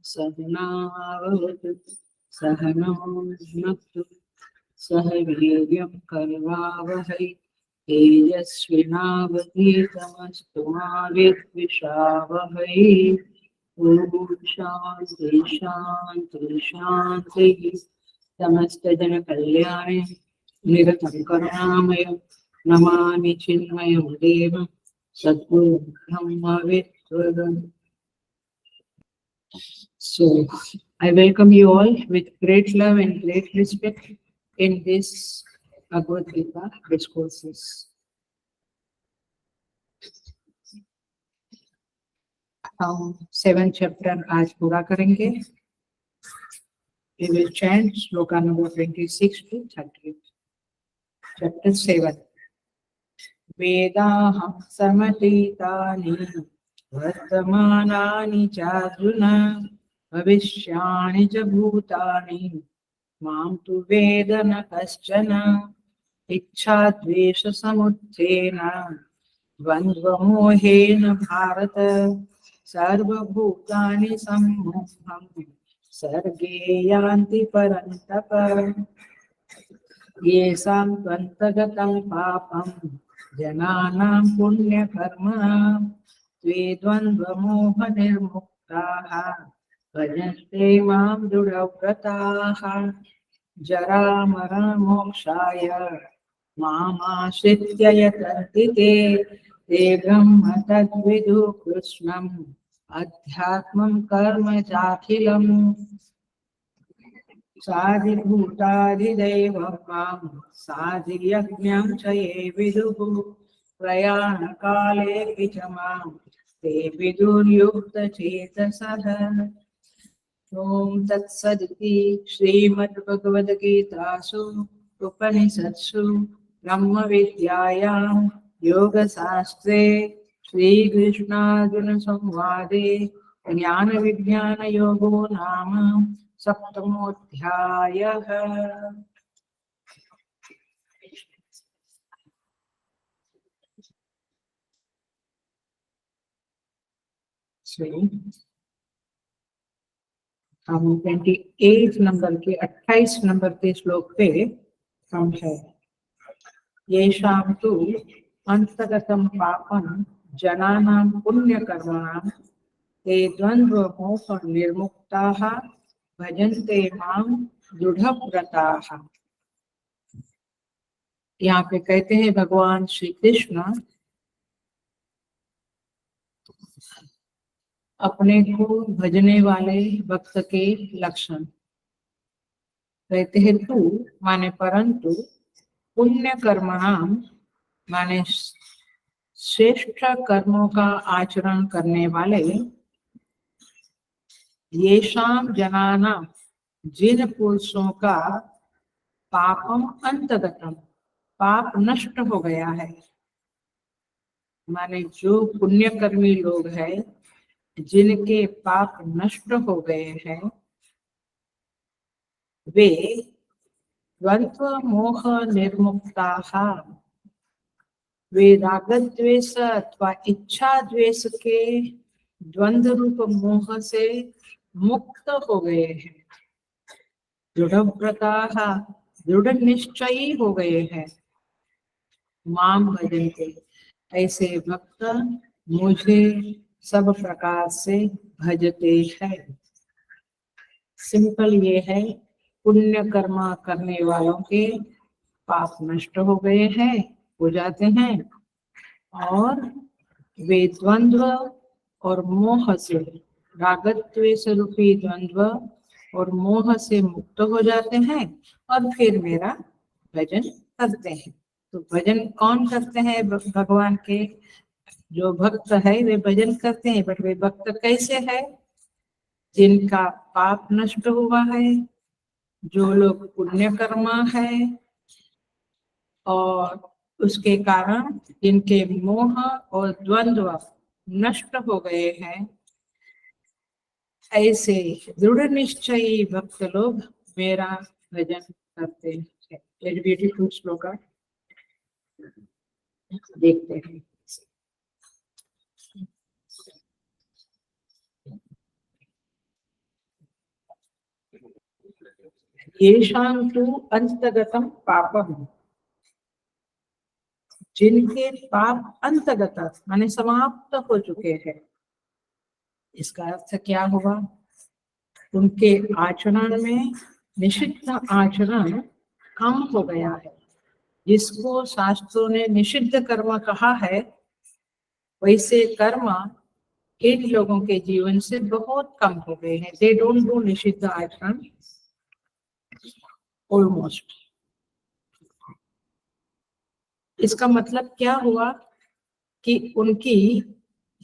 सहनावतु सहनौ भुनक्तु सह वीर्यं करवावहै तेजस्विनावधीतमस्तु मा विद्विषावहै। ॐ शान्ति शान्ति शान्तिः। समस्तजनकल्याणे निरतं करुणामय नमामि चिन्मयं देवं सद्गुरुं ब्रह्मविद्वदम्। So, I welcome you all with great love and great respect in this Bhagavad Gita discourses. हम 7th chapter आज पूरा करेंगे. We will chant sloka number 26 to 30. Chapter 7. Vedaham samatitani वर्तमानानि चार्जुन भविष्याणि च भूतानि मां तु वेद न कश्चन इच्छाद्वेषसमुत्थेन द्वन्द्वमोहेन भारत सर्वभूतानि सम्मोहं सर्गे यान्ति परन्तप येषां त्वन्तगतं पापं जनानां पुण्यकर्मणां त्वे द्वन्द्वमोहनिर्मुक्ताः भजन्ते मां दृढव्रताः जरामरणमोक्षाय मामाश्रित्य यतन्ति ते ब्रह्म तद्विदुः कृष्णम् अध्यात्मं कर्म चाखिलम् साधिभूताधिदैवं मां साधियज्ञं च ये विदुः प्रयाणकालेऽपि च मां ते विदुर्युक्तचेतसः। ॐ तत्सदिति श्रीमद्भगवद्गीतासु उपनिषत्सु ब्रह्मविद्यायां योगशास्त्रे श्रीकृष्णार्जुनसंवादे ज्ञानविज्ञानयोगो नाम सप्तमोऽध्यायः। हम 28 नंबर के 28 नंबर के श्लोक पे हम है। येषां तु अंतगतं पापं जनानां पुण्यकर्मणां ते द्वन्द्वमोह निर्मुक्ताः भजन्ते मां दृढव्रताः। यहाँ पे कहते हैं भगवान श्री कृष्ण अपने को भजने वाले भक्त के लक्षण कहते हैं। तू माने परंतु, पुण्य कर्मणाम माने श्रेष्ठ कर्मों का आचरण करने वाले, येषाम जनाना जिन पुरुषों का पापम अंतगतम पाप नष्ट हो गया है, माने जो पुण्यकर्मी लोग हैं जिनके पाप नष्ट हो गए हैं, वे द्वंद्व मोह निर्मुक्ताः, वे रागद्वेष अथवा इच्छा द्वेष के द्वंद्व रूप मोह से मुक्त हो गए हैं। दृढ़व्रताः दृढ़ निश्चयी हो गए हैं। माम भजन्ते ऐसे भक्त मुझे सब प्रकार से भजते हैं। सिंपल ये है, पुण्य कर्म करने वालों के पाप नष्ट हो गए हैं, हो जाते हैं, और वे द्वंद्व और मोह से, रागद्वेष रूपी द्वंद्व और मोह से मुक्त हो जाते हैं और फिर मेरा भजन करते हैं। तो भजन कौन करते हैं? भगवान के जो भक्त है वे भजन करते हैं। बट वे भक्त कैसे है? जिनका पाप नष्ट हुआ है, जो लोग पुण्य कर्मा है और उसके कारण जिनके मोह और द्वंद्व नष्ट हो गए हैं, ऐसे दृढ़ निश्चयी भक्त लोग मेरा भजन करते हैं। ब्यूटीफुल श्लोका। देखते हैं। येषां तु अंतगतम पापम, जिनके पाप अंतगत माने समाप्त हो चुके हैं। इसका अर्थ क्या हुआ? उनके आचरण में निषिद्ध आचरण कम हो गया है। जिसको शास्त्रों ने निषिद्ध कर्म कहा है, वैसे कर्म इन लोगों के जीवन से बहुत कम हो गए हैं। दे डोंट डू निषिद्ध आचरण ऑलमोस्ट। इसका मतलब क्या हुआ कि उनकी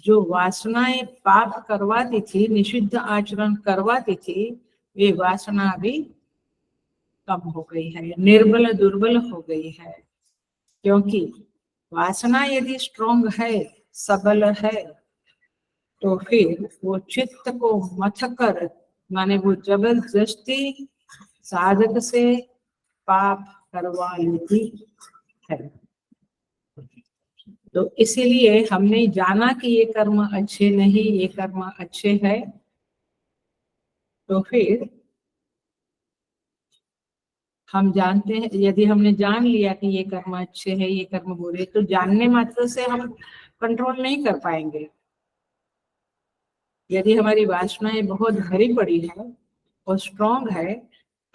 जो वासनाएं पाप करवाती थी, निषिद्ध आचरण करवाती थी, वे वासना भी कम हो गई है, निर्बल दुर्बल हो गई है। क्योंकि वासना यदि स्ट्रॉन्ग है, सबल है, तो फिर वो चित्त को मथ कर, माने वो जबरदस्ती साधक से पाप करवा लेती है। तो इसीलिए हमने जाना कि ये कर्म अच्छे नहीं, ये कर्म अच्छे है, तो फिर हम जानते हैं, यदि हमने जान लिया कि ये कर्म अच्छे है, ये कर्म बुरे, तो जानने मात्र से हम कंट्रोल नहीं कर पाएंगे। यदि हमारी वासनाएं बहुत भरी पड़ी है और स्ट्रॉन्ग है,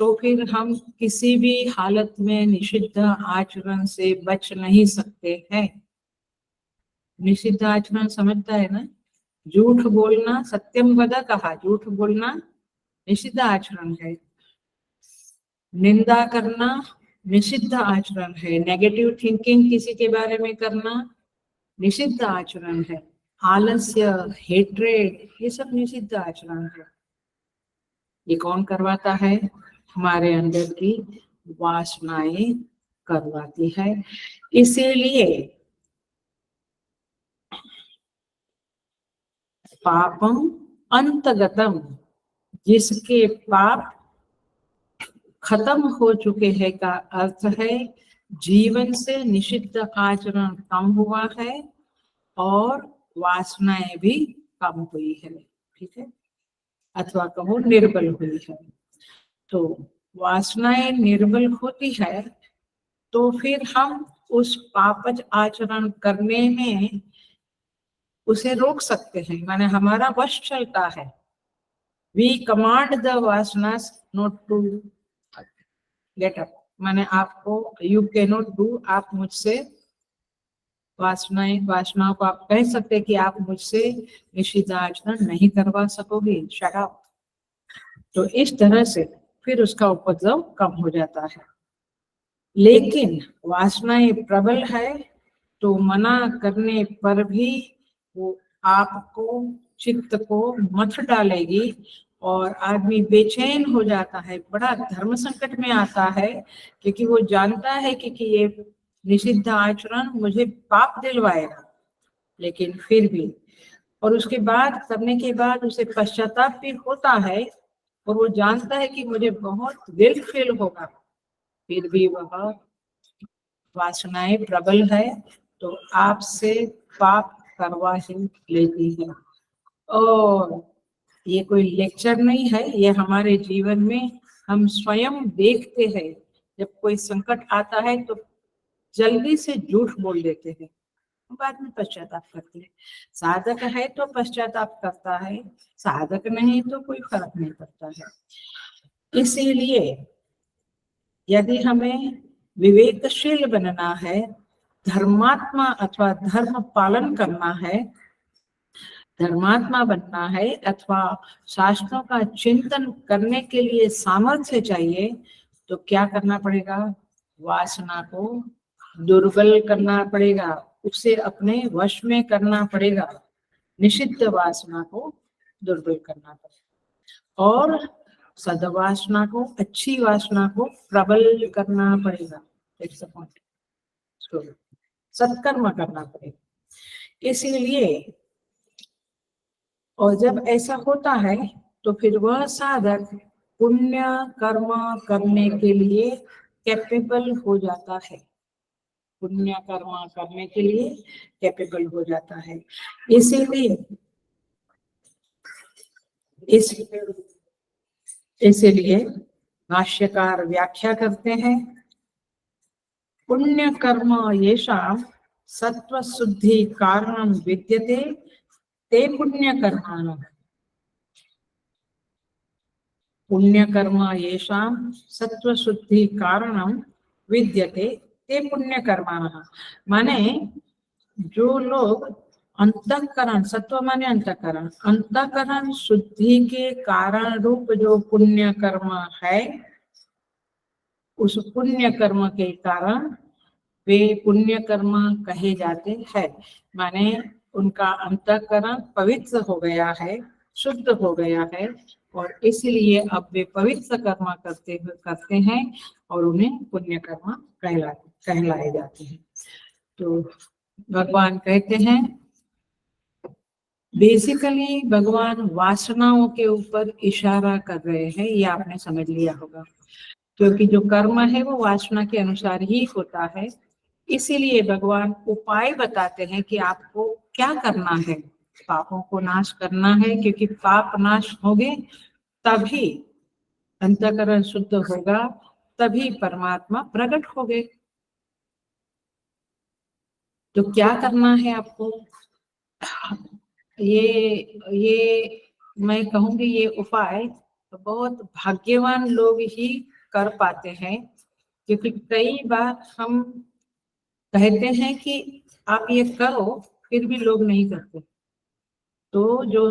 तो फिर हम किसी भी हालत में निषिद्ध आचरण से बच नहीं सकते हैं। निषिद्ध आचरण समझता है ना? झूठ बोलना, सत्यम वद कहा, झूठ बोलना निषिद्ध आचरण है। निंदा करना निषिद्ध आचरण है। नेगेटिव थिंकिंग किसी के बारे में करना निषिद्ध आचरण है। आलस्य, हेट्रेड, ये सब निषिद्ध आचरण है। ये कौन करवाता है? हमारे अंदर की वासनाएं करवाती है। इसीलिए पापम अंतगतम, जिसके पाप खत्म हो चुके हैं का अर्थ है जीवन से निषिद्ध आचरण कम हुआ है और वासनाएं भी कम हुई है। ठीक है, अथवा कहो निर्बल हुई है। तो वासनाएं निर्बल होती है तो फिर हम उस पापज आचरण करने में उसे रोक सकते हैं, माने हमारा वश चलता है। वी कमांड द वासनास नॉट टू गेट अप, माने आपको, यू कैन नॉट डू, आप मुझसे वासनाओं को आप कह सकते हैं कि आप मुझसे निषिद्ध आचरण नहीं करवा सकोगे, शट अप। तो इस तरह से फिर उसका उपद्रव कम हो जाता है। लेकिन वासनाएं प्रबल है तो मना करने पर भी वो आपको, चित्त को मथ डालेगी और आदमी बेचैन हो जाता है, बड़ा धर्म संकट में आता है, क्योंकि वो जानता है कि ये निषिद्ध आचरण मुझे पाप दिलवाएगा। लेकिन फिर भी, और उसके बाद करने के बाद उसे पश्चाताप भी होता है और वो जानता है कि मुझे बहुत गिल्ट फील होगा, फिर भी वह वासनाएं प्रबल है तो आपसे पाप करवा ही लेती है। और ये कोई लेक्चर नहीं है, ये हमारे जीवन में हम स्वयं देखते हैं। जब कोई संकट आता है तो जल्दी से झूठ बोल देते हैं, बाद में पश्चाताप करते हैं। साधक है तो पश्चाताप करता है, साधक नहीं तो कोई फर्क नहीं पड़ता है। इसीलिए यदि हमें विवेकशील बनना है, धर्मात्मा अथवा धर्म पालन करना है, धर्मात्मा बनना है, अथवा शास्त्रों का चिंतन करने के लिए सामर्थ्य चाहिए, तो क्या करना पड़ेगा? वासना को दुर्बल करना पड़ेगा, उसे अपने वश में करना पड़ेगा। निषिद्ध वासना को दुर्बल करना पड़ेगा और सद्वासना को, अच्छी वासना को प्रबल करना पड़ेगा। सत्कर्म करना पड़ेगा। इसीलिए, और जब ऐसा होता है तो फिर वह साधक पुण्य कर्म करने के लिए कैपेबल हो जाता है। पुण्य कर्म करने के लिए कैपेबल हो जाता है। इसीलिए इसीलिए भाष्यकार व्याख्या करते हैं, पुण्य कर्म येषां सत्व शुद्धि कारणं विद्यते ते पुण्य कर्माणि। पुण्य कर्म येषां सत्व शुद्धि कारणं विद्यते ते पुण्य कर्माणि। माने जो लोग अंतःकरण, सत्व माने अंतःकरण, अंतःकरण शुद्धि के कारण रूप जो पुण्य कर्म है, उस पुण्य कर्म के कारण वे पुण्य कर्म कहे जाते हैं। माने उनका अंतःकरण पवित्र हो गया है, शुद्ध हो गया है, और इसलिए अब वे पवित्र कर्म करते हैं और उन्हें पुण्य कर्म कहलाए जाते हैं। तो भगवान कहते हैं, बेसिकली भगवान वासनाओं के ऊपर इशारा कर रहे हैं, ये आपने समझ लिया होगा, क्योंकि जो कर्म है वो वासना के अनुसार ही होता है। इसीलिए भगवान उपाय बताते हैं कि आपको क्या करना है, पापों को नाश करना है, क्योंकि पाप नाश होंगे तभी अंतःकरण शुद्ध होगा, तभी परमात्मा प्रकट होंगे। तो क्या करना है आपको, ये मैं कहूंगी ये उपाय तो बहुत भाग्यवान लोग ही कर पाते हैं, क्योंकि कई बार हम कहते हैं कि आप ये करो, फिर भी लोग नहीं करते। तो जो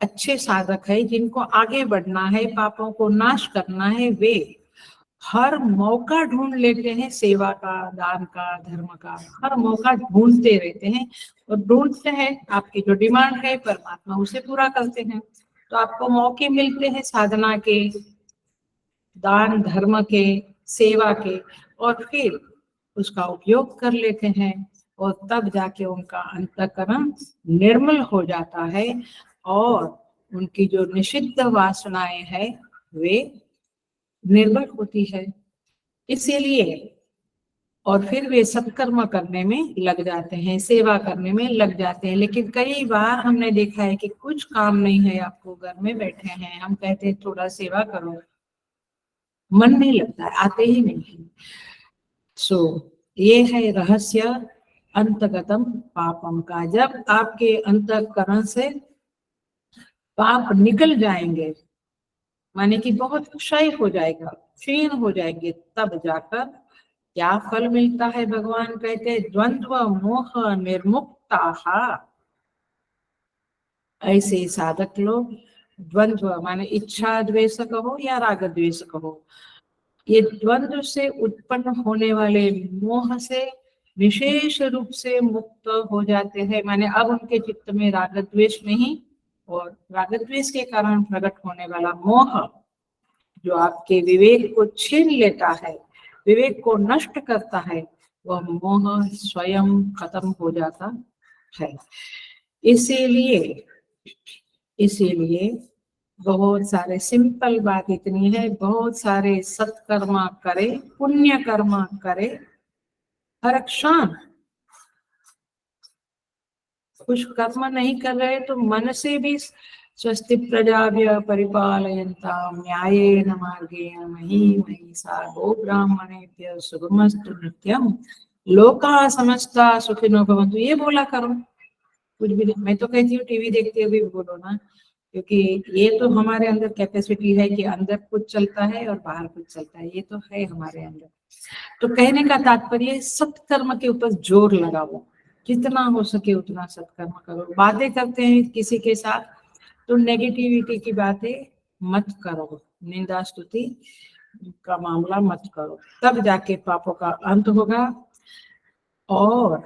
अच्छे साधक है, जिनको आगे बढ़ना है, पापों को नाश करना है, वे हर मौका ढूंढ लेते हैं, सेवा का, दान का, धर्म का, हर मौका ढूंढते रहते हैं और ढूंढते हैं। आपकी जो डिमांड है परमात्मा उसे पूरा करते हैं, तो आपको मौके मिलते हैं साधना के, दान धर्म के, सेवा के, और फिर उसका उपयोग कर लेते हैं, और तब जाके उनका अंतःकरण निर्मल हो जाता है और उनकी जो निषिद्ध वासनाएं हैं वे निर्मल होती है। इसीलिए और फिर वे सत्कर्म करने में लग जाते हैं, सेवा करने में लग जाते हैं। लेकिन कई बार हमने देखा है कि कुछ काम नहीं है, आपको घर में बैठे हैं, हम कहते हैं थोड़ा सेवा करो, मन नहीं लगता है, आते ही नहीं है। सो ये है रहस्य अंतगतम पापम का। जब आपके अंतःकरण से पाप निकल जाएंगे, माने कि बहुत क्षय हो जाएगा, क्षीण हो जाएंगे, तब जाकर क्या फल मिलता है। भगवान कहते हैं, द्वंद्व मोह निर्मुक्ता। ऐसे साधक लोग, द्वंद्व माने इच्छा द्वेष कहो या राग द्वेष कहो, ये द्वंद्व से उत्पन्न होने वाले मोह से विशेष रूप से मुक्त हो जाते हैं। माने अब उनके चित्त में राग द्वेष नहीं, और राग द्वेष के कारण प्रकट होने वाला मोह जो आपके विवेक को छीन लेता है, विवेक को नष्ट करता है, वह मोह स्वयं खत्म हो जाता है। इसीलिए इसीलिए बहुत सारे, सिंपल बात इतनी है, बहुत सारे सत्कर्म करे, पुण्य कर्म करे, हर क्षण। कुछ कर्म नहीं कर रहे तो मन से भी स्वस्ति प्रजाभ्य परिपालयन्ताम न्यायेन मार्गेण महीं महिषा गोब्राह्मणेभ्यः शुभमस्तु नित्यं लोकाः समस्ता सुखिनो भवन्तु, ये बोला करो। कुछ भी नहीं, मैं तो कहती हूँ टीवी देखते हुए भी बोलो ना, क्योंकि ये तो हमारे अंदर कैपेसिटी है कि अंदर कुछ चलता है और बाहर कुछ चलता है, ये तो है हमारे अंदर। तो कहने का तात्पर्य सत्कर्म के ऊपर जोर लगाओ, जितना हो सके उतना सत्कर्म करो। बातें करते हैं किसी के साथ तो नेगेटिविटी की बातें मत करो, निंदा स्तुति का मामला मत करो, तब जाके पापों का अंत होगा। और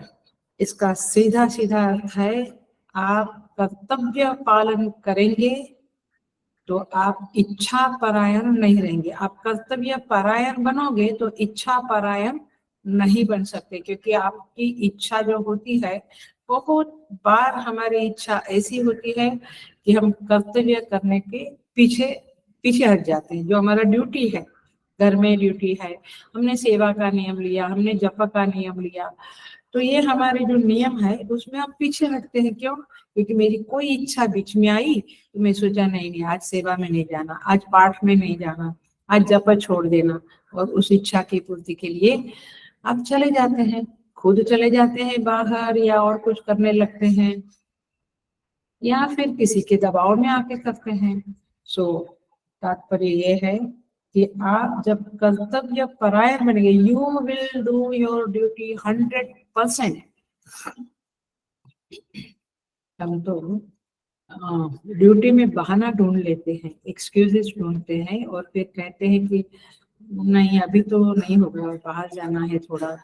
इसका सीधा सीधा अर्थ है, आप कर्तव्य पालन करेंगे तो आप इच्छा परायण नहीं रहेंगे। आप कर्तव्य परायण बनोगे तो इच्छा परायण नहीं बन सकते, क्योंकि आपकी इच्छा जो होती है, बहुत बार हमारी इच्छा ऐसी होती है कि हम कर्तव्य करने के पीछे पीछे हट जाते हैं, जो हमारा ड्यूटी है घर में ड्यूटी है, हमने सेवा का नियम लिया, हमने जप का नियम लिया, तो ये हमारे जो नियम है उसमें हम पीछे हटते हैं। क्यों? क्योंकि मेरी कोई इच्छा बीच में आई तो मैं सोचा नहीं नहीं आज सेवा में नहीं जाना, आज पाठ में नहीं जाना, आज जप छोड़ देना, और उस इच्छा की पूर्ति के लिए आप चले जाते हैं, खुद चले जाते हैं बाहर, या और कुछ करने लगते हैं, या फिर किसी के दबाव में आके करते हैं। सो तात्पर्य ये है कि आप जब कर्तव्य परायण बनेंगे, you will do your duty 100%। हम तो ड्यूटी में बहाना ढूंढ लेते हैं, एक्सक्यूजेस ढूंढते हैं, और फिर कहते हैं कि नहीं अभी तो नहीं होगा, बाहर जाना है थोड़ा।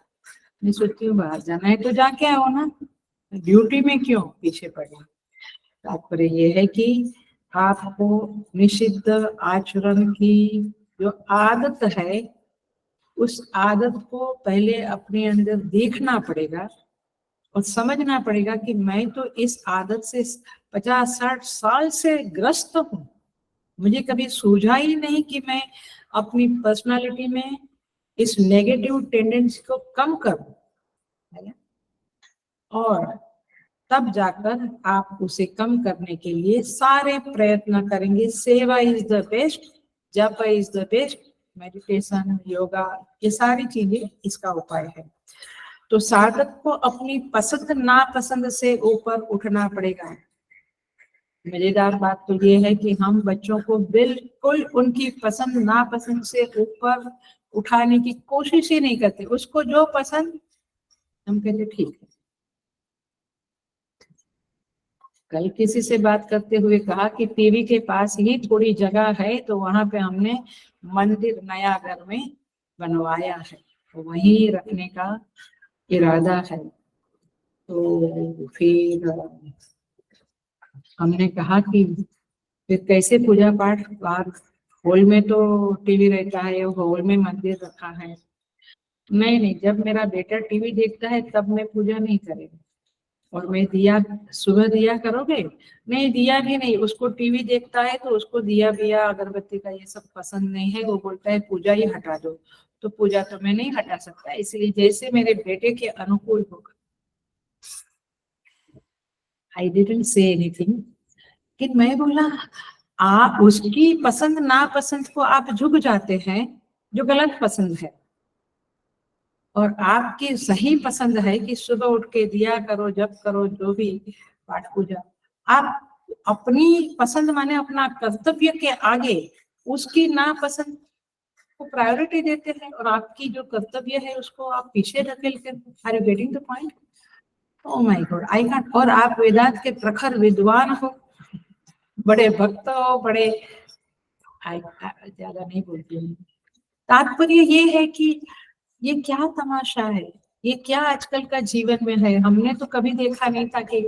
मैं सोचती हूँ बाहर जाना है तो जाके आओ ना, ड्यूटी में क्यों पीछे पड़े। तात्पर्य ये है कि आपको निषिद्ध आचरण की जो आदत है, उस आदत को पहले अपने अंदर देखना पड़ेगा और समझना पड़ेगा कि मैं तो इस आदत से 50-60 साल से ग्रस्त हूँ। मुझे कभी सूझा ही नहीं कि मैं अपनी पर्सनालिटी में इस नेगेटिव टेंडेंसी को कम करूं, और तब जाकर आप उसे कम करने के लिए सारे प्रयत्न करेंगे। सेवा इज द बेस्ट, जप is the best, meditation, yoga, ये सारी चीजें इसका उपाय है। तो साधक को अपनी पसंद नापसंद से ऊपर उठना पड़ेगा। मजेदार बात तो ये है कि हम बच्चों को बिल्कुल उनकी पसंद नापसंद से ऊपर उठाने की कोशिश ही नहीं करते। उसको जो पसंद हम कहते ठीक है। कल किसी से बात करते हुए कहा कि टीवी के पास ही थोड़ी जगह है तो वहां पे हमने मंदिर नया घर में बनवाया है, तो वहीं रखने का इरादा है। तो फिर हमने कहा कि फिर कैसे पूजा पाठ, बाहर हॉल में तो टीवी रहता है, हॉल में मंदिर रखा है। नहीं नहीं, जब मेरा बेटा टीवी देखता है तब मैं पूजा नहीं करेगा। और मैं दिया, सुबह दिया करोगे? नहीं, दिया भी नहीं। उसको टीवी देखता है तो उसको दिया बिया अगरबत्ती का ये सब पसंद नहीं है, वो बोलता है पूजा ही हटा दो। तो पूजा तो मैं नहीं हटा सकता, इसलिए जैसे मेरे बेटे के अनुकूल होगा। आई डिडंट से एनीथिंग, कि मैं बोला आप उसकी पसंद नापसंद को आप झुक जाते हैं, जो गलत पसंद है। और आपकी सही पसंद है कि सुबह उठ के दिया करो, जप करो, जो भी पाठ पूजा। आप अपनी पसंद माने अपना कर्तव्य के आगे उसकी नापसंद को प्रायोरिटी देते हैं, और आपकी जो कर्तव्य है उसको आप पीछे धकेलते हैं। Are you getting the point? Oh my god, I can't. और आप वेदांत के प्रखर विद्वान हो, बड़े भक्त हो, बड़े, ज्यादा नहीं बोलती हूँ। तात्पर्य ये है कि ये क्या तमाशा है, ये क्या आजकल का जीवन में है। हमने तो कभी देखा नहीं था कि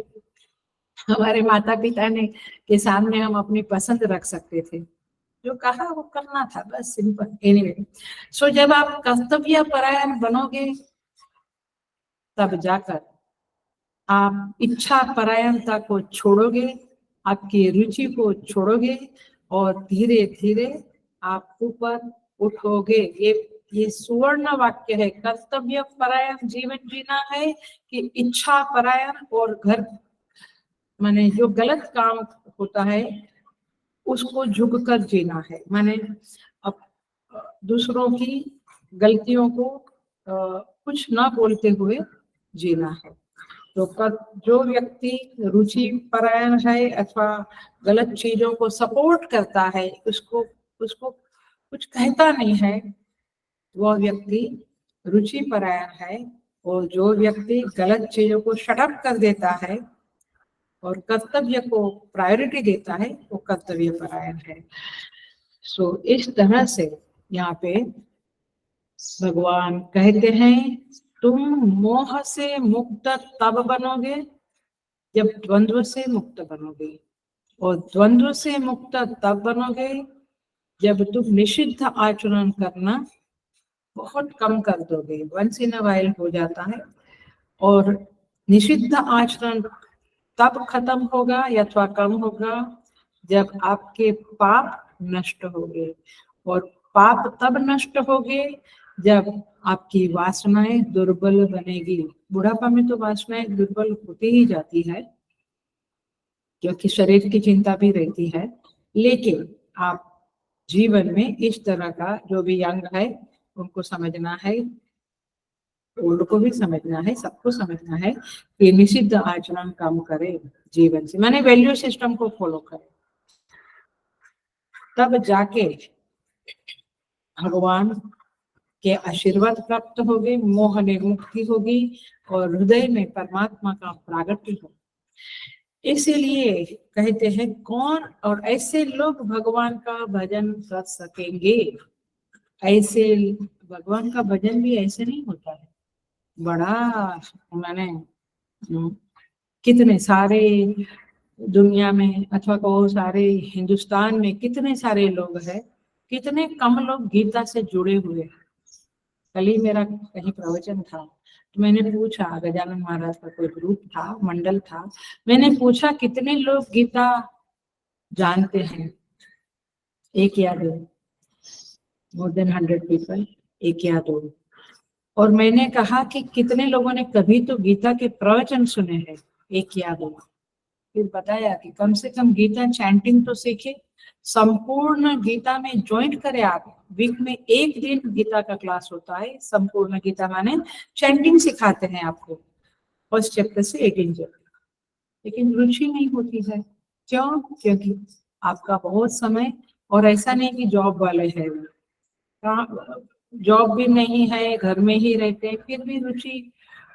हमारे माता पिता ने के सामने हम अपनी पसंद रख सकते थे। जो कहा वो करना था, बस सिंपल। एनीवे, सो जब आप कर्तव्य परायण बनोगे तब जाकर आप इच्छा परायणता को छोड़ोगे, आपकी रुचि को छोड़ोगे, और धीरे धीरे आप ऊपर उठोगे। ये सुवर्ण वाक्य है। कर्तव्य परायण जीवन जीना है कि इच्छा परायण, और घर माने जो गलत काम होता है उसको झुक कर जीना है। माने अब दूसरों की गलतियों को कुछ ना बोलते हुए जीना है। तो जो व्यक्ति रुचि परायण है अथवा गलत चीजों को सपोर्ट करता है, उसको उसको कुछ कहता नहीं है, वह व्यक्ति रुचि परायण है। और जो व्यक्ति गलत चीजों को शटअप कर देता है और कर्तव्य को प्रायोरिटी देता है, वो कर्तव्य परायण है। सो इस तरह से यहाँ पे भगवान कहते हैं तुम मोह से मुक्त तब बनोगे जब द्वंद्व से मुक्त बनोगे, और द्वंद्व से मुक्त तब बनोगे जब तुम निषिद्ध आचरण करना बहुत कम कर दोगे। वंस इन अ वाइल हो जाता है, और निषिद्ध आचरण तब खत्म होगा अथवा कम होगा जब आपके पाप नष्ट होंगे। और पाप तब नष्ट होगे जब आपकी वासनाएं दुर्बल बनेगी। बुढ़ापा में तो वासनाएं दुर्बल होती ही जाती है, क्योंकि शरीर की चिंता भी रहती है। लेकिन आप जीवन में इस तरह का, जो भी यंग है उनको समझना है, ओल्ड को भी समझना है, सबको समझना है कि निषिद्ध आचरण काम करे जीवन से, माने वैल्यू सिस्टम को फॉलो करे, तब जाके भगवान के आशीर्वाद प्राप्त होगे, मोह निर्मुक्ति होगी और हृदय में परमात्मा का प्रागट्य हो। इसीलिए कहते हैं कौन, और ऐसे लोग भगवान का भजन कर सकेंगे। ऐसे भगवान का भजन भी ऐसे नहीं होता है, बड़ा मैंने कितने सारे दुनिया में अथवा को सारे हिंदुस्तान में कितने सारे लोग हैं, कितने कम लोग गीता से जुड़े हुए हैं। कल ही मेरा कहीं प्रवचन था तो मैंने पूछा, गजानन महाराज का कोई ग्रुप था, मंडल था, मैंने पूछा कितने लोग गीता जानते हैं? एक या दो, मोर देन 100 पीपल, एक या दो। और मैंने कहा कि कितने लोगों ने कभी तो गीता के प्रवचन सुने हैं? एक या दो। फिर बताया कि कम से कम गीता चैंटिंग तो सीखे, संपूर्ण गीता में ज्वाइंट करे आप। वीक में एक दिन गीता का क्लास होता है, संपूर्ण गीता माने चैंटिंग सिखाते हैं आपको, फर्स्ट चैप्टर से 18 चैप्टर। लेकिन रुचि नहीं होती है, क्यों? क्योंकि आपका बहुत समय, और ऐसा नहीं कि जॉब वाले हैं, जॉब भी नहीं है, घर में ही रहते हैं, फिर भी रुचि।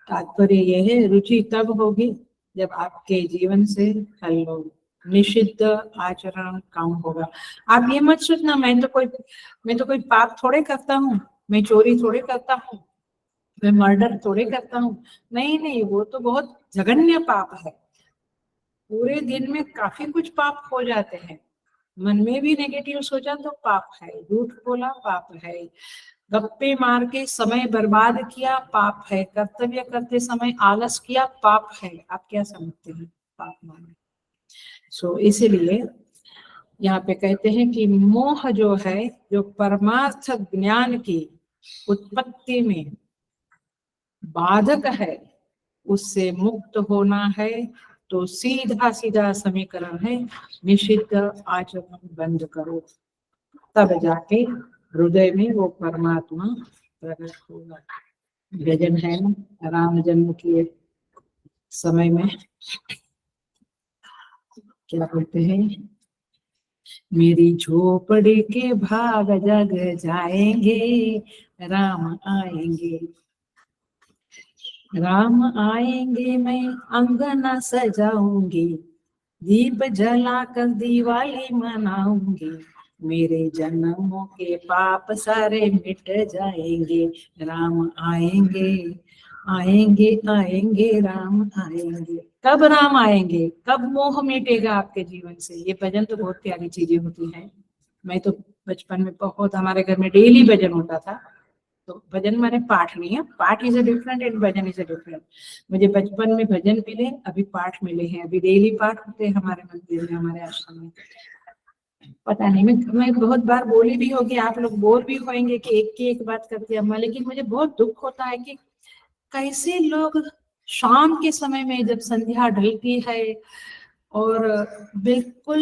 तात्पर्य यह है, रुचि तब होगी जब आपके जीवन से निषिद्ध आचरण कम होगा। आप ये मत सोचना मैं तो कोई पाप थोड़े करता हूँ, मैं चोरी थोड़े करता हूँ, मैं मर्डर थोड़े करता हूँ। नहीं नहीं, वो तो बहुत जघन्य पाप है। पूरे दिन में काफी कुछ पाप हो जाते हैं। मन में भी नेगेटिव सोचा तो पाप है, झूठ बोला पाप है, गप्पे मार के समय बर्बाद किया पाप है, कर्तव्य करते समय आलस किया पाप है। आप क्या समझते हैं पाप माने? इसीलिए यहाँ पे कहते हैं कि मोह जो है, जो परमार्थ ज्ञान की उत्पत्ति में बाधक है, उससे मुक्त होना है। तो सीधा सीधा समीकरण है, निषिद्ध आचरण बंद करो, तब जाके हृदय में वो परमात्मा प्रकट होगा। भजन है ना, राम जन्म के समय में क्या बोलते हैं, मेरी झोपड़ी के भाग जग जाएंगे, राम आएंगे, राम आएंगे, मैं अंगना सजाऊंगी, दीप जलाकर दिवाली मनाऊंगी, मेरे जन्मों के पाप सारे मिट जाएंगे, राम आएंगे, आएंगे आएंगे राम आएंगे। कब राम आएंगे? कब मोह मिटेगा आपके जीवन से? ये भजन तो बहुत प्यारी चीजें होती हैं। मैं तो बचपन में बहुत, हमारे घर में डेली भजन होता था। तो भजन माने पाठ नहीं है, पाठ is a different and bhajan is a different. मुझे बचपन में भजन मिले, अभी पाठ मिले हैं। अभी डेली पाठ होते हैं हमारे मंदिर में, हमारे आश्रम में। पता नहीं, मैं बहुत बार बोली भी होगी, आप लोग बोल भी होंगे कि एक की एक बात करती है अम्मा, लेकिन मुझे बहुत दुख होता है कि कैसे लोग शाम के समय में जब संध्या ढलती है और बिल्कुल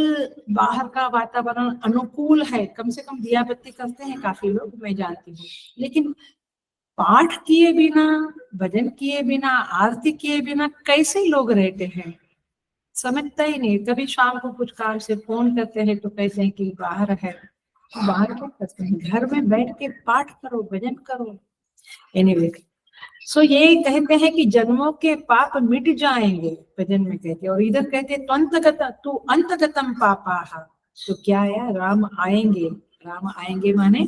बाहर का वातावरण अनुकूल है, कम से कम दिया बत्ती करते हैं काफी लोग, मैं जानती हूँ, लेकिन पाठ किए बिना, भजन किए बिना, आरती किए बिना कैसे लोग रहते हैं? समझता ही नहीं। कभी शाम को कुछ काम से फोन करते हैं तो कहते हैं कि बाहर है। बाहर क्या करते हैं? घर में बैठ के पाठ करो, भजन करो। एनीवे, ये कहते हैं कि जन्मों के पाप मिट जाएंगे, भजन में कहते हैं। और इधर कहते हैं तू अंतगतम पापाहा। तो क्या है? राम आएंगे। राम आएंगे माने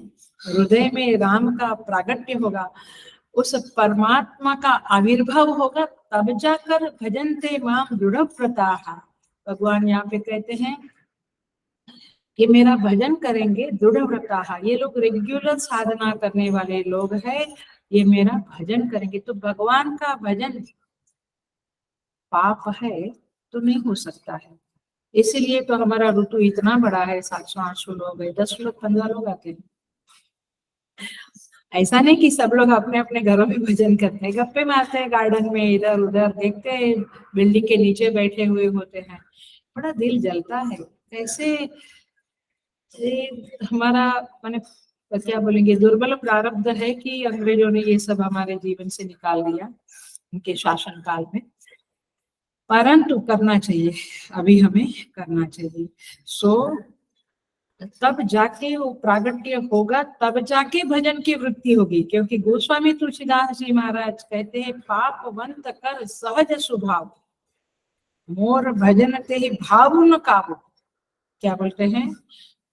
हृदय में राम का प्रागट्य होगा, उस परमात्मा का आविर्भाव होगा, तब जाकर भजनते माम दृढ़ व्रताहा। भगवान यहाँ पे कहते हैं कि मेरा भजन करेंगे दृढ़ व्रताहा। ये लोग रेगुलर साधना करने वाले लोग हैं, ये मेरा भजन करेंगे। तो भगवान का भजन पाप है तो नहीं हो सकता है। इसीलिए तो हमारा ऋतु इतना बड़ा है, 700-800 लोग है, 10 लोग 15 लोग आते हैं। ऐसा नहीं कि सब लोग अपने अपने घरों में भजन करते हैं, गप्पे मारते हैं गार्डन में, इधर उधर देखते हैं, बिल्डिंग के नीचे बैठे हुए होते हैं। बड़ा दिल जलता है कैसे हमारा माने क्या बोलेंगे, दुर्बल प्रारब्ध है कि अंग्रेजों ने ये सब हमारे जीवन से निकाल दिया उनके शासन काल में। परंतु करना चाहिए, अभी हमें करना चाहिए। सो तब जाके वो प्रागट्य होगा, तब जाके भजन की वृत्ति होगी। क्योंकि गोस्वामी तुलसीदास जी महाराज कहते हैं, पापवंत कर सहज स्वभाव, मोर भजन ते ही भाव न काबू। क्या बोलते हैं?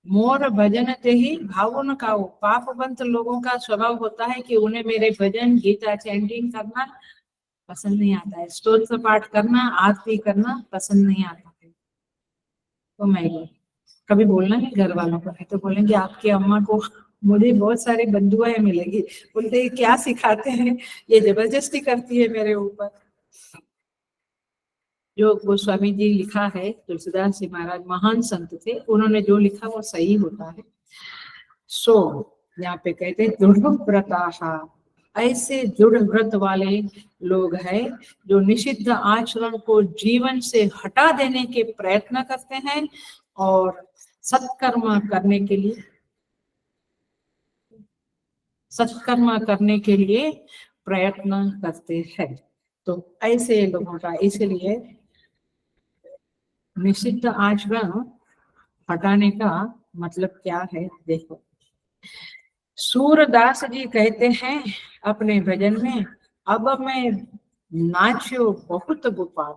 मोर भजन ते ही भाव न काबू। पापवंत लोगों का स्वभाव होता है कि उन्हें मेरे भजन गीता चैंटिंग करना पसंद नहीं आता है, स्तोत्र पाठ करना, आरती करना पसंद नहीं आता है। तो मैं कभी बोलना नहीं घर वालों को, नहीं तो बोलेंगे आपकी अम्मा को मुझे बहुत सारी बंधुआएं मिलेगी, बोलते क्या सिखाते हैं, ये जबरदस्ती करती है मेरे ऊपर। जो गोस्वामी जी लिखा है, तुलसीदास जी महाराज महान संत थे, उन्होंने जो लिखा वो सही होता है। सो यहाँ पे कहते हैं दृढ़ व्रताहा, ऐसे दृढ़ व्रत वाले लोग हैं जो निषिद्ध आचरण को जीवन से हटा देने के प्रयत्न करते हैं और सत्कर्म करने के लिए प्रयत्न करते हैं। तो ऐसे लोगों का, इसलिए निषिद्ध आचरण हटाने का मतलब क्या है देखो। सूरदास जी कहते हैं अपने भजन में, अब मैं नाचो बहुत गोपाल,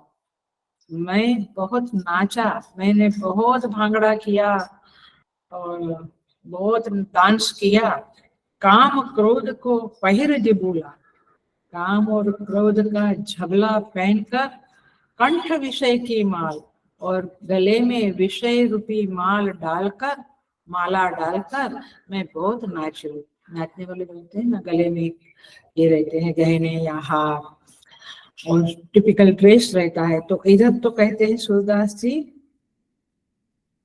मैं बहुत नाचा, मैंने बहुत भांगड़ा किया और बहुत डांस किया। काम क्रोध को पहिर बोला, काम और क्रोध का झबला पहनकर कंठ विषय की माल और गले में विषय रूपी माला डालकर मैं बहुत नाचू। नाचने वाले बोलते हैं ना, गले में ये रहते हैं गहने या हार और टिपिकल ड्रेस रहता है। तो इधर तो कहते हैं सूरदास जी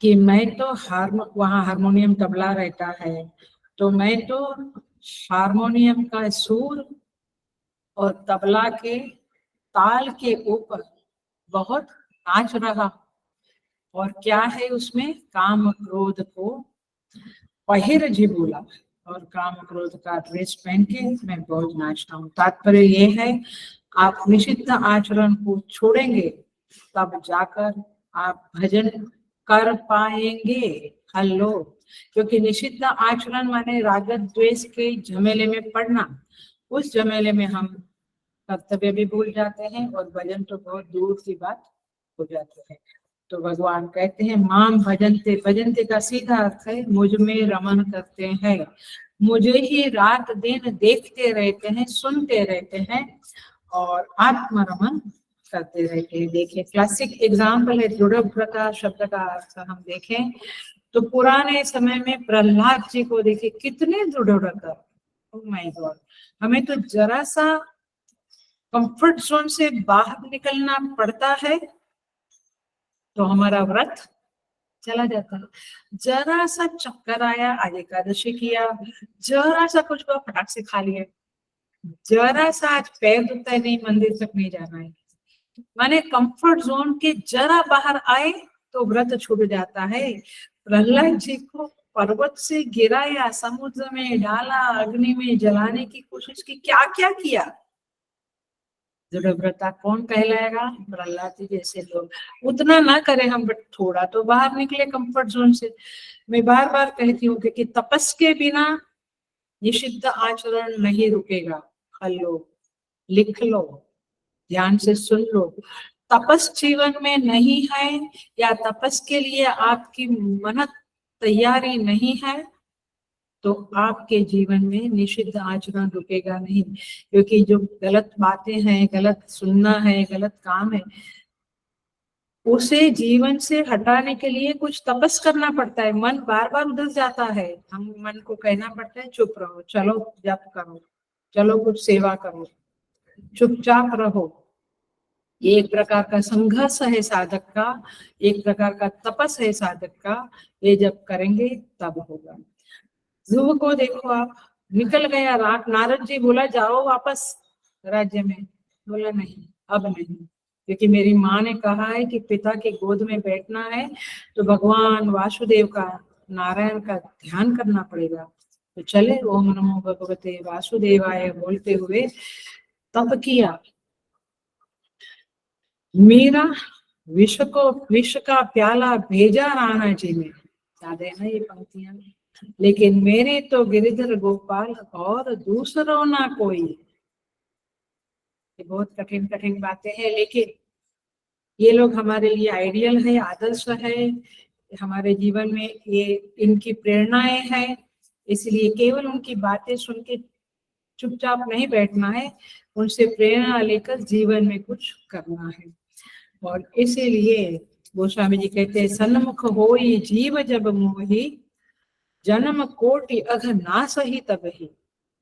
कि मैं तो वहाँ हारमोनियम तबला रहता है, तो मैं तो हारमोनियम का सुर और तबला के ताल के ऊपर बहुत नाच रहा। और क्या है उसमें? काम क्रोध को पहिर जी बोला, और काम क्रोध का ड्रेस पहन के मैं बहुत नाचता हूँ। तात्पर्य ये है, आप निषिद्ध आचरण को छोड़ेंगे तब जाकर आप भजन कर पाएंगे। हेलो, क्योंकि निषिद्ध आचरण माने राग द्वेष के झमेले में पड़ना, उस झमेले में हम कर्तव्य भी भूल जाते हैं और भजन तो बहुत दूर की बात हो जाती है। तो भगवान कहते हैं माम भजनते, भजनते का सीधा अर्थ है मुझ में रमन करते हैं, मुझे ही रात दिन देखते रहते हैं, सुनते रहते हैं और आत्म रमन करते रहते हैं। देखिए क्लासिक एग्जाम्पल है दृढ़व्रता शब्द का अर्थ हम देखें तो पुराने समय में प्रहलाद जी को देखिए कितने दृढ़व्रत। ओह माय गॉड, हमें तो जरा सा कंफर्ट जोन से बाहर निकलना पड़ता है तो हमारा व्रत चला जाता है। जरा सा चक्कर आया, आज एकादशी किया, जरा सा कुछ को फटाक से खा लिया, जरा सा आज पैर दुखता है, नहीं मंदिर तक नहीं जाना है, माने कंफर्ट जोन के जरा बाहर आए तो व्रत छूट जाता है। प्रहलाद जी को पर्वत से गिराया, समुद्र में डाला, अग्नि में जलाने की कोशिश की, क्या क्या किया। दृढ़व्रता कौन कहलाएगा? प्रहलाद जी जैसे लोग। उतना ना करें हम, बट थोड़ा तो बाहर निकले कंफर्ट जोन से। मैं बार बार कहती हूँ कि तपस के बिना निषिद्ध आचरण नहीं रुकेगा। लो, लिख लो, ध्यान से सुन लो। तपस जीवन में नहीं है या तपस के लिए आपकी मन तैयारी नहीं है तो आपके जीवन में निषिद्ध आचरण रुकेगा नहीं। क्योंकि जो गलत बातें हैं, गलत सुनना है, गलत काम है, उसे जीवन से हटाने के लिए कुछ तपस करना पड़ता है। मन बार बार उधर जाता है, हम मन को कहना पड़ता है चुप रहो, चलो जप करो, चलो कुछ सेवा करो, चुपचाप रहो। ये एक प्रकार का संघर्ष है साधक का, एक प्रकार का तपस है साधक का। ये जब करेंगे तब होगा। ध्रुव को देखो आप, निकल गया रात। नारद जी बोला जाओ वापस राज्य में। बोला नहीं, अब नहीं, क्योंकि मेरी माँ ने कहा है कि पिता के गोद में बैठना है तो भगवान वासुदेव का, नारायण का ध्यान करना पड़ेगा। तो चले ओम नमो भगवते वासुदेवाय बोलते हुए तप किया। मेरा विश्व का प्याला भेजा राणा जी ने, याद है ना ये पंक्तियां। लेकिन मेरे तो गिरिधर गोपाल और दूसरों ना कोई। ये बहुत कठिन कठिन बातें हैं, लेकिन ये लोग हमारे लिए आइडियल है, आदर्श है हमारे जीवन में। ये इनकी प्रेरणाएं हैं, इसलिए केवल उनकी बातें सुन के चुपचाप नहीं बैठना है, उनसे प्रेरणा लेकर जीवन में कुछ करना है। और इसीलिए गोस्वामी जी कहते हैं, सन्मुख होई जीव जब मोही, जन्म कोटि अघ ना सही तब ही।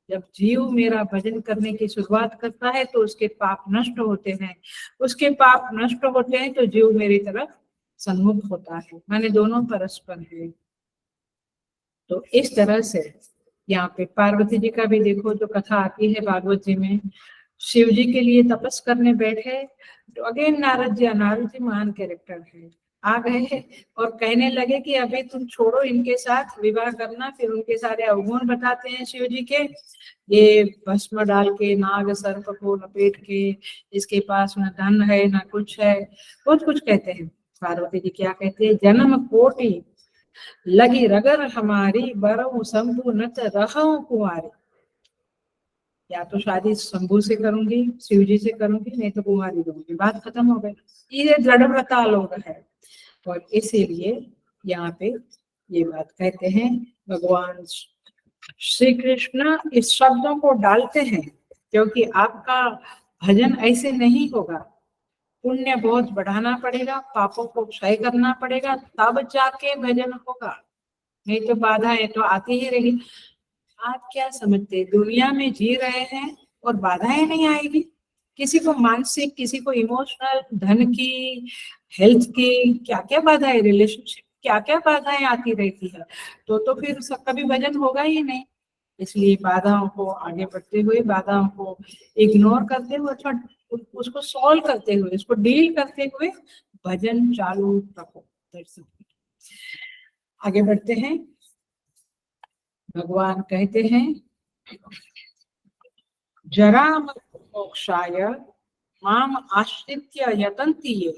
जब जीव मेरा भजन करने की शुरुआत करता है तो उसके पाप नष्ट होते हैं, उसके पाप नष्ट होते हैं तो जीव मेरी तरफ सन्मुख होता है, माने दोनों परस्पर है। तो इस तरह से यहाँ पे पार्वती जी का भी देखो जो कथा आती है भागवत जी में, शिव जी के लिए तपस करने बैठे तो अगेन नारद जी महान कैरेक्टर है, आ गए और कहने लगे कि अभी तुम छोड़ो, इनके साथ विवाह करना। फिर उनके सारे अवगुण बताते हैं शिव जी के, ये भस्म डाल के नाग सर्प को लपेट के, इसके पास न धन है न कुछ है, बहुत कुछ कहते हैं। पार्वती जी क्या कहते हैं, जन्म कोटि लगी रगर हमारी, बरऊ शंभु नत रहूं कुंवारी। या तो शादी शंभू से करूंगी, शिव जी से करूंगी, नहीं तो कुंवारी रहूंगी, बात खत्म हो गई। ये दृढ़ता लोग है। और इसीलिए यहाँ पे ये बात कहते हैं, भगवान श्री कृष्ण इस शब्दों को डालते हैं क्योंकि आपका भजन ऐसे नहीं होगा। पुण्य बहुत बढ़ाना पड़ेगा, पापों को क्षय करना पड़ेगा, तब जाके भजन होगा, नहीं तो बाधाएं तो आती ही रहेगी। आप क्या समझते, दुनिया में जी रहे हैं और बाधाएं नहीं आएगी? किसी को मानसिक, किसी को इमोशनल, धन की, हेल्थ की, क्या क्या बाधाएं, रिलेशनशिप, क्या क्या बाधाएं आती रहती है। तो फिर सब कभी भजन होगा ही नहीं। इसलिए बाधाओं को आगे बढ़ते हुए, बाधाओं को इग्नोर करते हुए, अथवा उसको सॉल्व करते हुए, उसको डील करते हुए भजन चालू रखो। आगे बढ़ते हैं। भगवान कहते हैं, जरा मोक्षाय माम आश्रित्य यतन्ति ये,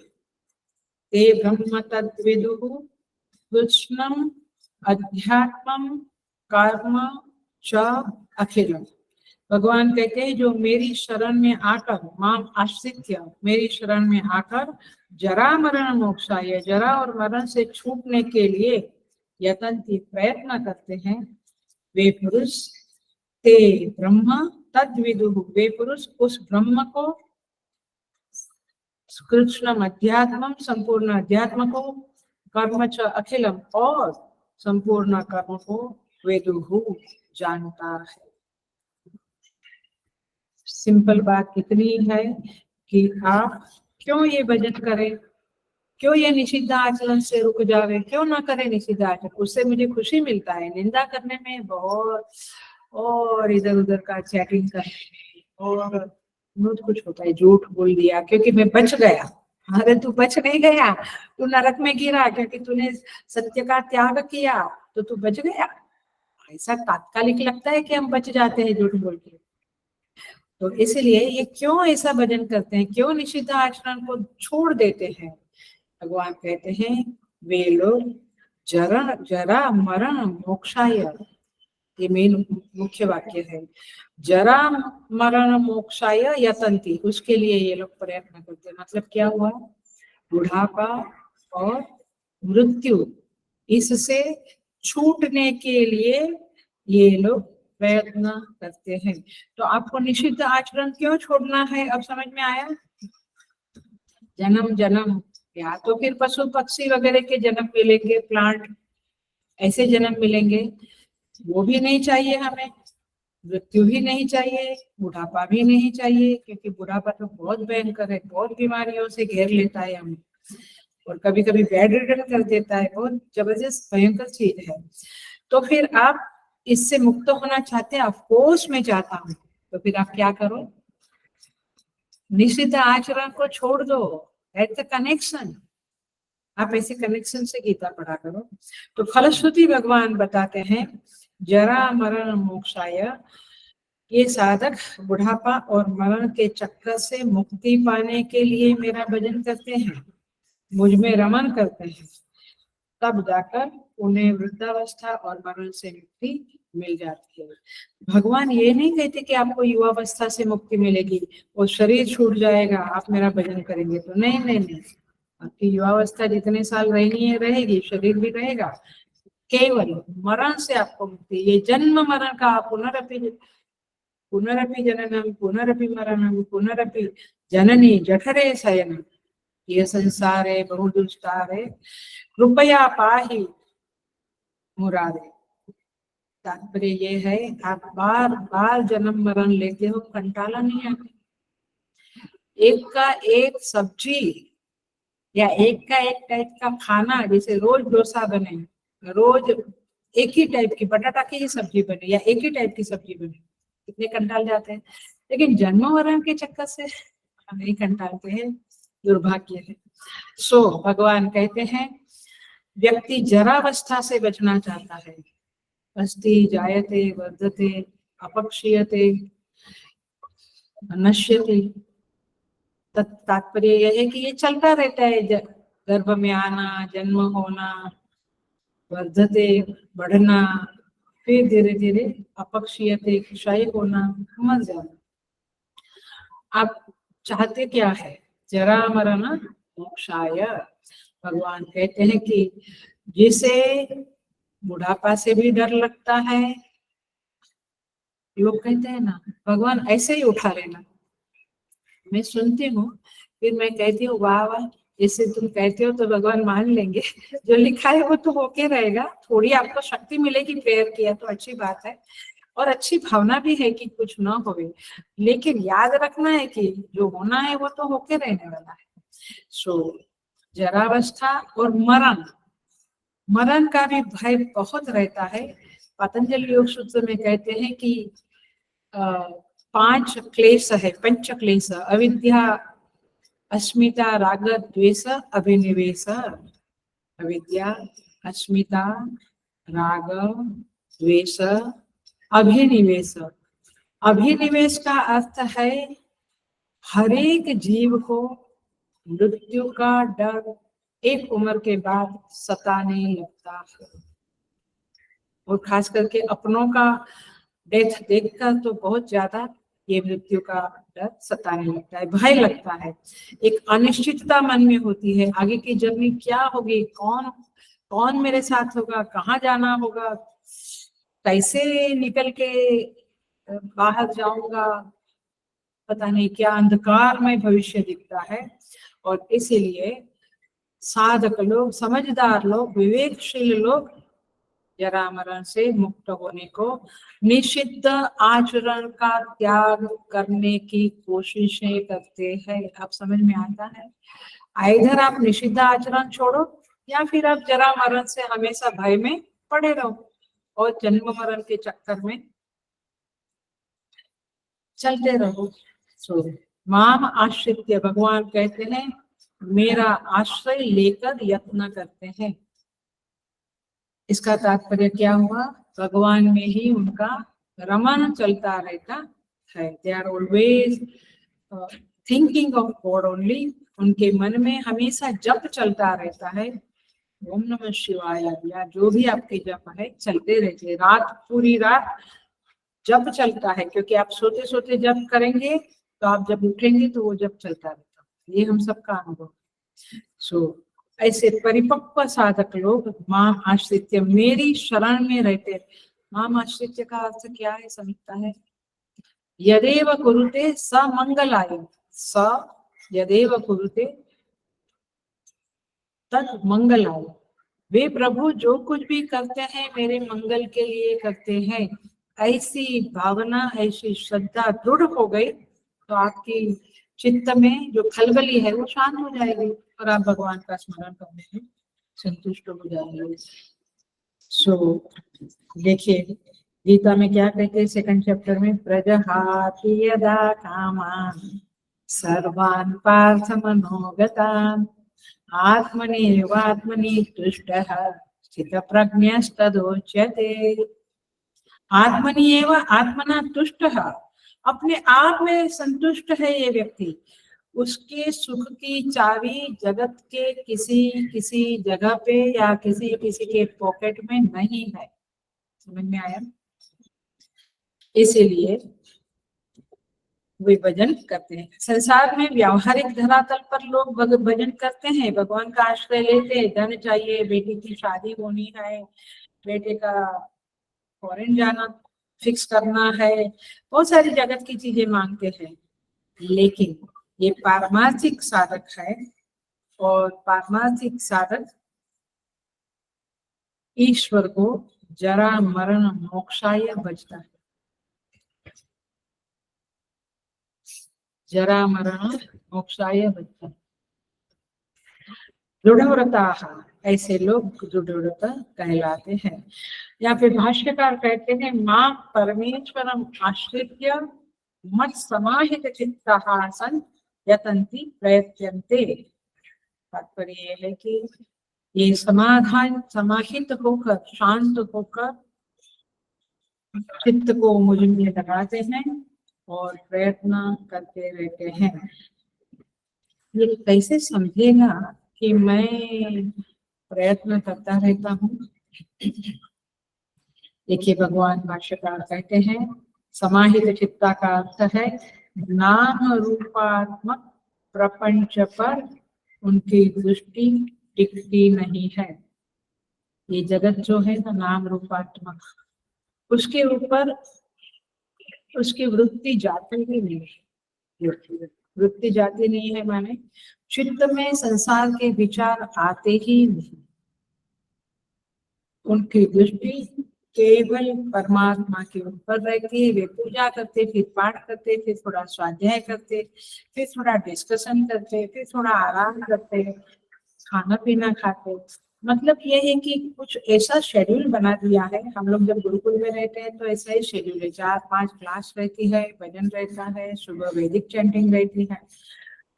ते ब्रह्म तद्विदुः कृष्णम अध्यात्मम कर्म च अखिलम। भगवान कहते हैं, जो मेरी शरण में आकर, माम आश्रित्य, मेरी शरण में आकर, जरा मरण मोक्षाय, जरा और मरण से छूटने के लिए यतन्ति, प्रयत्न करते हैं, वे पुरुष, ते ब्रह्म तद्विदुः, वे पुरुष उस ब्रह्म को, कृष्ण अध्यात्मम, संपूर्ण अध्यात्म को, कर्म च अखिलम, और संपूर्ण कर्म को वेदुहु, जानता है। सिंपल बात इतनी है कि आप क्यों ये भजन करें, क्यों ये निषिद्ध आचरण से रुक जावे, क्यों ना करें निषिद्ध आचरण, उससे मुझे खुशी मिलता है। निंदा करने में बहुत, और इधर उधर का चैटिंग करने में, और बहुत कुछ होता है। झूठ बोल दिया क्योंकि मैं बच गया, अरे तू बच नहीं गया, तू नरक में गिरा क्योंकि तूने सत्य का त्याग किया, तो तू बच गया। ऐसा तात्कालिक लगता है कि हम बच जाते हैं झूठ बोल के। तो इसलिए ये क्यों ऐसा भजन करते हैं, क्यों निषिद्ध आचरण को छोड़ देते हैं? भगवान कहते हैं, वे लोग जरा जरा मरण मोक्षाय, ये मेन मुख्य वाक्य है, जरा मरण मोक्षाय यतन्ति, उसके लिए ये लोग प्रयत्न करते हैं। मतलब क्या हुआ, बुढ़ापा और मृत्यु, इससे छूटने के लिए ये लोग प्रयत्न करते हैं। तो आपको निषिद्ध आचरण क्यों छोड़ना है, अब समझ में आया? जन्म जन्म, या तो फिर पशु पक्षी वगैरह के जन्म मिलेंगे, प्लांट ऐसे जन्म मिलेंगे, वो भी नहीं चाहिए हमें। मृत्यु भी नहीं चाहिए, बुढ़ापा भी नहीं चाहिए, क्योंकि बुढ़ापा तो बहुत भयंकर है, बहुत बीमारियों से घेर लेता है हमें, और कभी कभी बेड रिडन कर देता है, बहुत जबरदस्त भयंकर चीज है। तो फिर आप इससे मुक्त होना चाहते हैं? ऑफ कोर्स मैं चाहता हूँ। तो फिर आप क्या करो, निषिद्ध आचरण को छोड़ दो। एट द कनेक्शन, आप ऐसे कनेक्शन से गीता पढ़ा करो। तो फलश्रुति भगवान बताते हैं, जरा मरण मोक्षाय, ये साधक बुढ़ापा और मरण के चक्कर से मुक्ति पाने के लिए मेरा भजन करते हैं, मुझ में रमन करते हैं, तब जाकर उन्हें वृद्धावस्था और मरण से मुक्ति मिल जाती है। भगवान ये नहीं कहते कि आपको युवावस्था से मुक्ति मिलेगी और शरीर छूट जाएगा आप मेरा भजन करेंगे तो। नहीं नहीं नहीं, आपकी युवावस्था जितने साल रहनी है रहेगी, शरीर भी रहेगा। केवल मरण से आपको मुक्ति, ये जन्म मरण का पुनरपि जननम पुनरपि मरणम पुनरपि जननी जठरे शयनम, ये संसार है बहु दुष्टार है, कृपया पाहि मुरारे। तात्पर्य ये है, आप बार बार जन्म मरण लेते हो, कंटाला नहीं आता? एक का एक सब्जी या एक का एक टाइप का खाना, जैसे रोज डोसा बने, रोज एक ही टाइप की बटाटा की ही सब्जी बने या एक ही टाइप की सब्जी बने, कितने कंटाल जाते हैं। लेकिन जन्म मरण के चक्कर से हम नहीं कंटालते हैं, दुर्भाग्य है। सो भगवान कहते हैं, व्यक्ति जरावस्था से बचना चाहता है। अस्ति जायते वर्धते अपक्षीयते नश्यते, तात्पर्य यह है कि ये चलता रहता है, गर्भ में आना, जन्म होना, वर्धते बढ़ना, फिर धीरे धीरे अपक्षीयते क्षय होना, मर जाना। आप चाहते क्या है? जरा मरण मोक्षाय। भगवान कहते हैं कि जिसे बुढ़ापा से भी डर लगता है, लोग कहते हैं ना भगवान ऐसे ही उठा लेना, मैं सुनती हूँ, फिर मैं कहती हूँ वाह वाह, जैसे तुम कहते हो तो भगवान मान लेंगे, जो लिखा है वो तो होके रहेगा। थोड़ी आपको शक्ति मिलेगी, प्रेयर किया तो अच्छी बात है, और अच्छी भावना भी है कि कुछ ना होवे, लेकिन याद रखना है कि जो होना है वो तो होके रहने वाला है। सो जरावस्था और मरण, मरण का भी भय बहुत रहता है। पतंजलि योग सूत्र में कहते हैं कि 5 क्लेश है, पंच क्लेश, अविद्या, अस्मिता, राग, द्वेष, अभिनिवेश। अविद्या, अस्मिता, राग, द्वेष, अभिनिवेश। अभिनिवेश का अर्थ है हर एक जीव को मृत्यु का डर एक उम्र के बाद सताने लगता है, और खास करके अपनों का डेथ देखकर तो बहुत ज्यादा ये मृत्यु का डर सताने लगता है, भय लगता है। एक अनिश्चितता मन में होती है, आगे की जर्नी क्या होगी, कौन कौन मेरे साथ होगा, कहाँ जाना होगा, कैसे निकल के बाहर जाऊंगा, पता नहीं क्या अंधकार में भविष्य दिखता है। और इसीलिए साधक लोग, समझदार लोग, विवेकशील लोग जरा मरण से मुक्त होने को निषिद्ध आचरण का त्याग करने की कोशिशें करते हैं। आप समझ में आता है? इधर आप निषिद्ध आचरण छोड़ो, या फिर आप जरा मरण से हमेशा भय में पड़े रहो और जन्म मरण के चक्कर में चलते रहो। सो माम आश्रित्य, भगवान कहते हैं मेरा आश्रय लेकर यत्न करते हैं। इसका तात्पर्य क्या हुआ? भगवान में ही उनका रमन चलता रहता है। They are always thinking of god only. उनके मन में हमेशा जप चलता रहता है, ओम नमः शिवाय या जो भी आपके जप है चलते रहते, रात पूरी रात जप चलता है, क्योंकि आप सोते सोते जप करेंगे तो आप जब उठेंगे तो वो जप चलता रहता, ये हम सबका अनुभव। सो ऐसे परिपक्व साधक लोग माम आश्रित्य, मेरी शरण में रहते। माम आश्रित्य का अर्थ क्या है समझता है? यदेव कुरुते स मंगलाय, स यदेव कुरुते तत् मंगलाय, वे प्रभु जो कुछ भी करते हैं मेरे मंगल के लिए करते हैं। ऐसी भावना, ऐसी श्रद्धा दृढ़ हो गई तो आपकी चित्त में जो खलबली है वो शांत हो जाएगी और आप भगवान का स्मरण करने में संतुष्ट हो जाएंगे। सो देखिए, गीता में क्या कहते हैं सेकंड चैप्टर में, प्रजहाति यदा कामान सर्वान् पार्थ मनोगतान् आत्मनेवात्मनि तुष्टः स्थितप्रज्ञस्तदोच्यते। आत्मनि एव आत्मना तुष्टः, अपने आप में संतुष्ट है ये व्यक्ति। उसके सुख की चाबी जगत के किसी किसी जगह पे या किसी किसी के पॉकेट में नहीं है। समझ में आया? इसीलिए वे भजन करते हैं। संसार में व्यावहारिक धरातल पर लोग भजन करते हैं, भगवान का आश्रय लेते हैं। धन चाहिए, बेटी की शादी होनी है, बेटे का फॉरेन जाना फिक्स करना है, बहुत सारी जगत की चीजें मांगते हैं। लेकिन ये पारमार्थिक साधक है, और पारमार्थिक साधक ईश्वर को जरा मरण मोक्षाय भजता है। जरा मरण मोक्षाय भजता है। दृढ़व्रता, ऐसे लोग दृढ़व्रत कहलाते हैं। यहाँ पे भाष्यकार कहते हैं, मां परमेश्वरम आश्रित्य मत समाहित चित्तः सन् यतन्ति प्रयत्यन्ते। तात्पर्य ये है कि ये समाहित होकर, शांत होकर चित्त को मुझ में लगाते हैं और प्रयत्न करते रहते हैं। ये कैसे समझेगा कि मैं प्रयत्न करता रहता हूँ? देखिए, भगवान भाष्यकार कहते हैं, समाहित चित्ता का अर्थ है नाम रूपात्मक प्रपंच पर उनकी दृष्टि टिकती नहीं है। ये जगत जो है ना, नाम रूपात्मक, उसके ऊपर उसकी वृत्ति जाती ही नहीं है। वृत्ति जाती नहीं है माने चित्त में संसार के विचार आते ही नहीं। उनकी दृष्टि केवल परमात्मा के ऊपर रहती है। वे पूजा करते, फिर पाठ करते, फिर थोड़ा स्वाध्याय करते, फिर थोड़ा डिस्कशन करते, फिर थोड़ा आराम करते, खाना पीना खाते। मतलब ये है कि कुछ ऐसा शेड्यूल बना दिया है। हम लोग जब गुरुकुल में रहते हैं तो ऐसा ही शेड्यूल है, 4-5 क्लास रहती है, भजन रहता है, सुबह वैदिक चैंटिंग रहती है,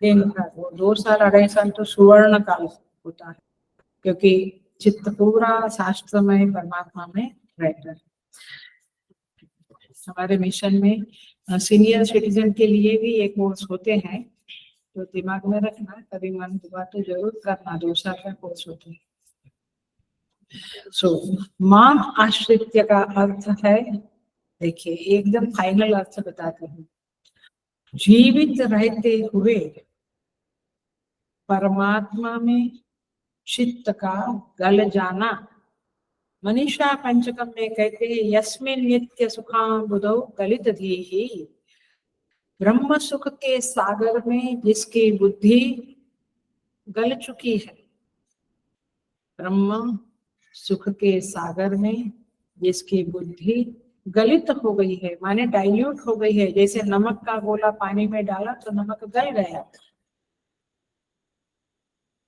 दिन भर वो 2 साल 2.5 साल तो सुवर्ण काल होता है, क्योंकि चित्त पूरा शास्त्रमय परमात्मा में रहता है। हमारे मिशन में सीनियर सिटीजन के लिए भी एक कोर्स होते हैं, तो दिमाग में रखना, कभी मन हुआ तो जरूर करना। 2 साल का कोर्स होता है। मां आश्रित्य का अर्थ है, देखिए एकदम फाइनल अर्थ बताते हैं, जीवित रहते हुए परमात्मा में चित्त का गल जाना। मनीषा पंचकम में कहते हैं, यस्मिन् नित्य सुखां बुधौ गलित धीहि। ब्रह्म सुख के सागर में जिसकी बुद्धि गल चुकी है, ब्रह्म सुख के सागर में जिसकी बुद्धि गलित हो गई है, माने डाइल्यूट हो गई है। जैसे नमक का गोला पानी में डाला तो नमक गल गया,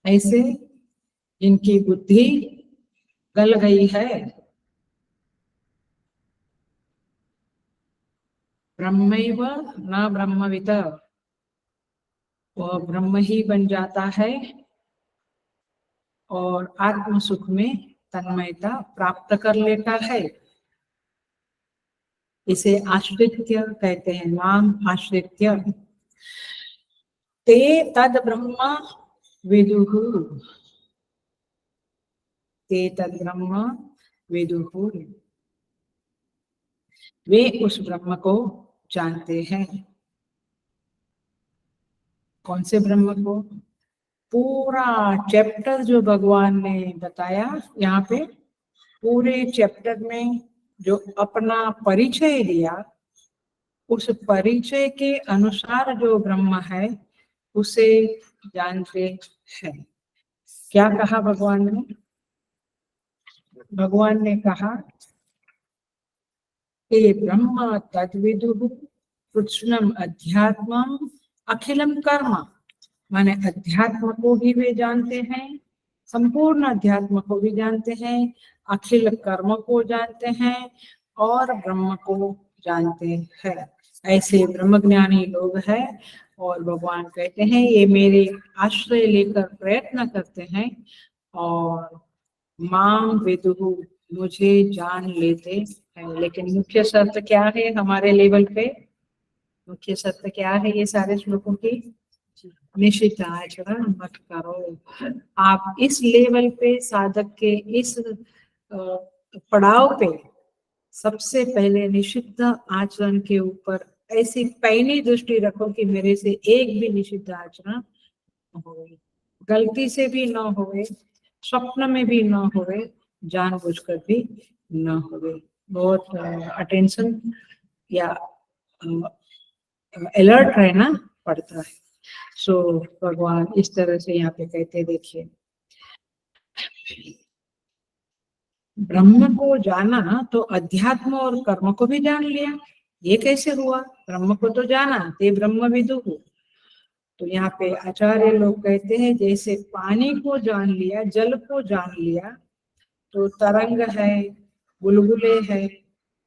ऐसे जिनकी बुद्धि गल गई है, ब्रह्मैव न ब्रह्मविद, वो ब्रह्म ही बन जाता है और आत्म सुख में तन्मयता प्राप्त कर लेता है। इसे आश्रित्य कहते हैं, नाम आश्रित्य। ते तद ब्रह्म विदुः, ते तद ब्रह्म विदुः, वे उस ब्रह्म को जानते हैं। कौन से ब्रह्म को? पूरा चैप्टर जो भगवान ने बताया यहाँ पे, पूरे चैप्टर में जो अपना परिचय दिया, उस परिचय के अनुसार जो ब्रह्म है उसे जानते हैं। क्या कहा भगवान ने? भगवान ने कहा कि ब्रह्म तद्विदुः कृष्णम अध्यात्मम अखिलम कर्म, माने अध्यात्म को भी वे जानते हैं, संपूर्ण अध्यात्म को भी जानते हैं, अखिल कर्म को जानते हैं, और ब्रह्म को जानते हैं। ऐसे ब्रह्मज्ञानी लोग हैं और भगवान कहते हैं ये मेरे आश्रय लेकर प्रयत्न करते हैं और माम विदुहु मुझे जान लेते हैं। लेकिन मुख्य शर्त क्या है हमारे लेवल पे? मुख्य शर्त क्या है ये सारे श्लोकों की? निश्चित आचरण मत करो। आप इस लेवल पे साधक के इस पड़ाव पे सबसे पहले निषिद्ध आचरण के ऊपर ऐसी पैनी दृष्टि रखो कि मेरे से एक भी निषिद्ध आचरण न होवे, गलती से भी न होवे, स्वप्न में भी न होवे, जानबूझकर भी न होवे। बहुत अटेंशन या अलर्ट रहना पड़ता है। सो भगवान इस तरह से यहाँ पे कहते, देखिए ब्रह्म को जाना तो अध्यात्म और कर्म को भी जान लिया। ये कैसे हुआ? ब्रह्म को तो जाना, ते ब्रह्म विदुः। तो यहाँ पे आचार्य लोग कहते हैं जैसे पानी को जान लिया, जल को जान लिया, तो तरंग है, बुलबुले है,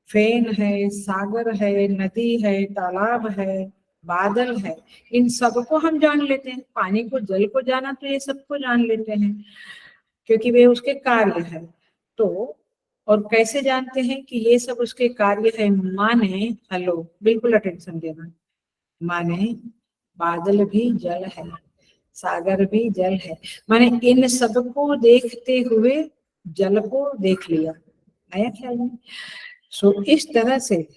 फेन है, सागर है, नदी है, तालाब है, बादल है, इन सबको हम जान लेते हैं। पानी को, जल को जाना तो ये सबको जान लेते हैं क्योंकि वे उसके कार्य है। तो और कैसे जानते हैं कि ये सब उसके कार्य है? माने, हेलो बिल्कुल अटेंशन देना, माने बादल भी जल है, सागर भी जल है, माने इन सबको देखते हुए जल को देख लिया। आया ख्याल में? सो इस तरह से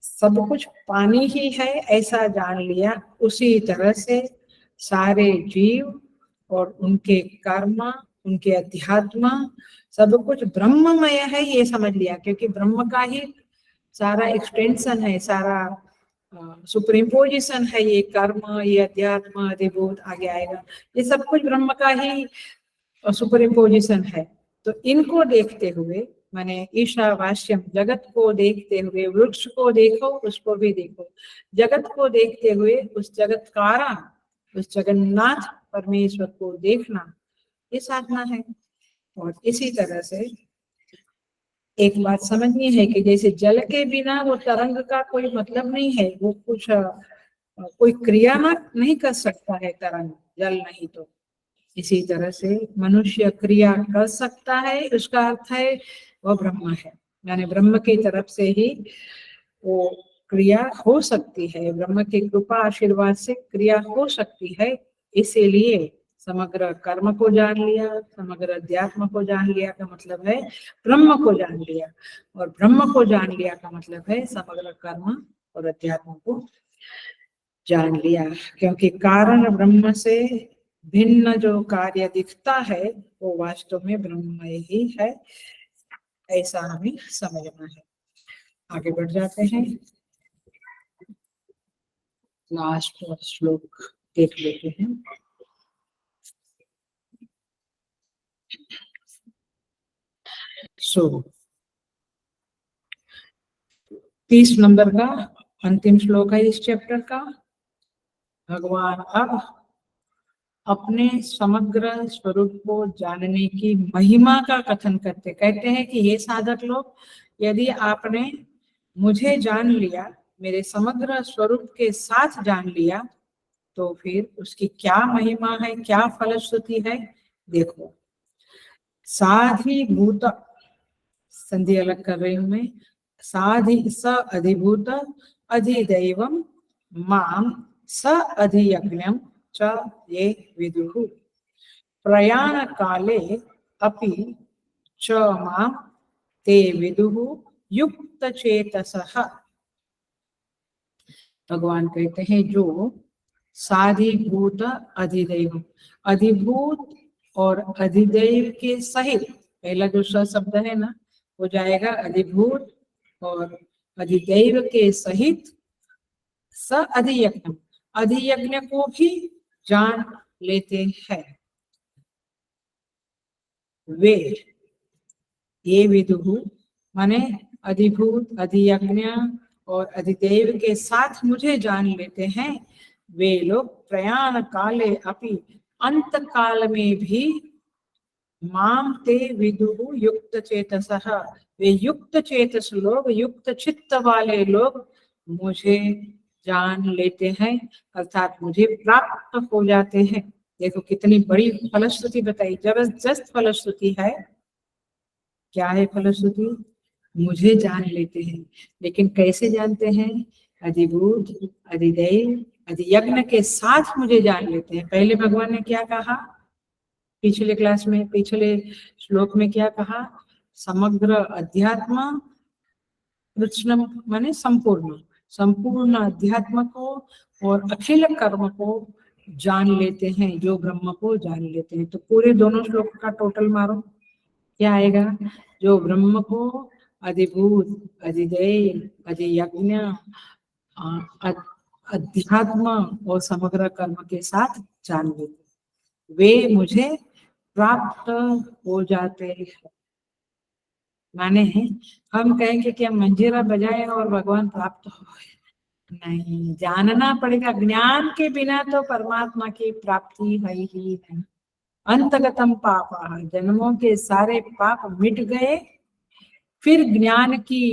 सब कुछ पानी ही है ऐसा जान लिया। उसी तरह से सारे जीव और उनके कर्म, उनके अध्यात्म, सब कुछ ब्रह्ममय है ये समझ लिया, क्योंकि ब्रह्म का ही सारा एक्सटेंशन है, सारा सुपरइम्पोजिशन है। ये कर्म, ये अध्यात्म, अधिभूत आगे आएगा, ये सब कुछ ब्रह्म का ही सुपरइम्पोजिशन है। तो इनको देखते हुए, माने ईशावास्यम, जगत को देखते हुए, वृक्ष को देखो उसको भी देखो, जगत को देखते हुए उस जगत कारण, उस जगन्नाथ परमेश्वर को देखना, ये साधना है। और इसी तरह से एक बात समझनी है कि जैसे जल के बिना वो तरंग का कोई मतलब नहीं है, वो कुछ कोई क्रिया नहीं कर सकता है तरंग, जल नहीं तो। इसी तरह से मनुष्य क्रिया कर सकता है, उसका अर्थ है वह ब्रह्म है, यानी ब्रह्म की तरफ से ही वो क्रिया हो सकती है, ब्रह्म की कृपा आशीर्वाद से क्रिया हो सकती है। इसीलिए समग्र कर्म को जान लिया, समग्र अध्यात्म को जान लिया का मतलब है ब्रह्म को जान लिया, और ब्रह्म को जान लिया का मतलब है समग्र कर्म और अध्यात्म को जान लिया। क्योंकि कारण ब्रह्म से भिन्न जो कार्य दिखता है वो वास्तव में ब्रह्म ही है, ऐसा हमें समझना है। आगे बढ़ जाते हैं, लास्ट श्लोक देख लेते हैं। सो 30 नंबर का अंतिम श्लोक है इस चैप्टर का। भगवान अब अपने समग्र स्वरूप को जानने की महिमा का कथन करते, कहते हैं कि ये साधक लोग, यदि आपने मुझे जान लिया, मेरे समग्र स्वरूप के साथ जान लिया, तो फिर उसकी क्या महिमा है, क्या फलश्रुति है, देखो। साधिभूत, संधि अलग कर रही हूं मैं, साधि स अधिभूत अधिदैवम माम स अधियज्ञम च ये विदुः प्रयाण काले अपि च माम ते विदुः युक्त चेतसः। भगवान कहते हैं जो साधिभूत अधिदैव, अधिभूत और अधिदैव के सहित, पहला जो स शब्द है ना वो जाएगा अधिभूत और अधिदैव के सहित, स अधियज्ञ, अधियज्ञ को भी जान लेते हैं वे, ये विदुः माने अधिभूत, अधियज्ञ और अधिदेव के साथ मुझे जान लेते हैं वे लोग प्रयाण काले अपि, अंत काल में भी माम ते विदुः युक्त चेतसः, वे युक्त चेतस लोग, युक्त चित्त वाले लोग मुझे जान लेते हैं, अर्थात मुझे प्राप्त हो जाते हैं। देखो कितनी बड़ी फलश्रुति बताई, जबरदस्त फलश्रुति है। क्या है फलश्रुति? मुझे जान लेते हैं, लेकिन कैसे जानते हैं? अधिभूत, अधिदैव, अधियज्ञ के साथ मुझे जान लेते हैं। पहले भगवान ने क्या कहा? पिछले क्लास में, पिछले श्लोक में क्या कहा? समग्र अध्यात्म कृष्ण माने संपूर्ण, संपूर्ण अध्यात्म को और अखिल कर्म को जान लेते हैं, जो ब्रह्म को जान लेते हैं। तो पूरे दोनों श्लोक का टोटल मारो, क्या आएगा? जो ब्रह्म को अधिभूत, अधिदैव, अधियज्ञ, अध्यात्म और समग्र कर्म के साथ जान लेते, वे मुझे प्राप्त हो जाते हैं। माने हम कहेंगे कि हम मंजीरा बजाए और भगवान प्राप्त हो, नहीं, जानना पड़ेगा। ज्ञान के बिना तो परमात्मा की प्राप्ति है ही नहीं। अंतगतम पाप, जन्मों के सारे पाप मिट गए, फिर ज्ञान की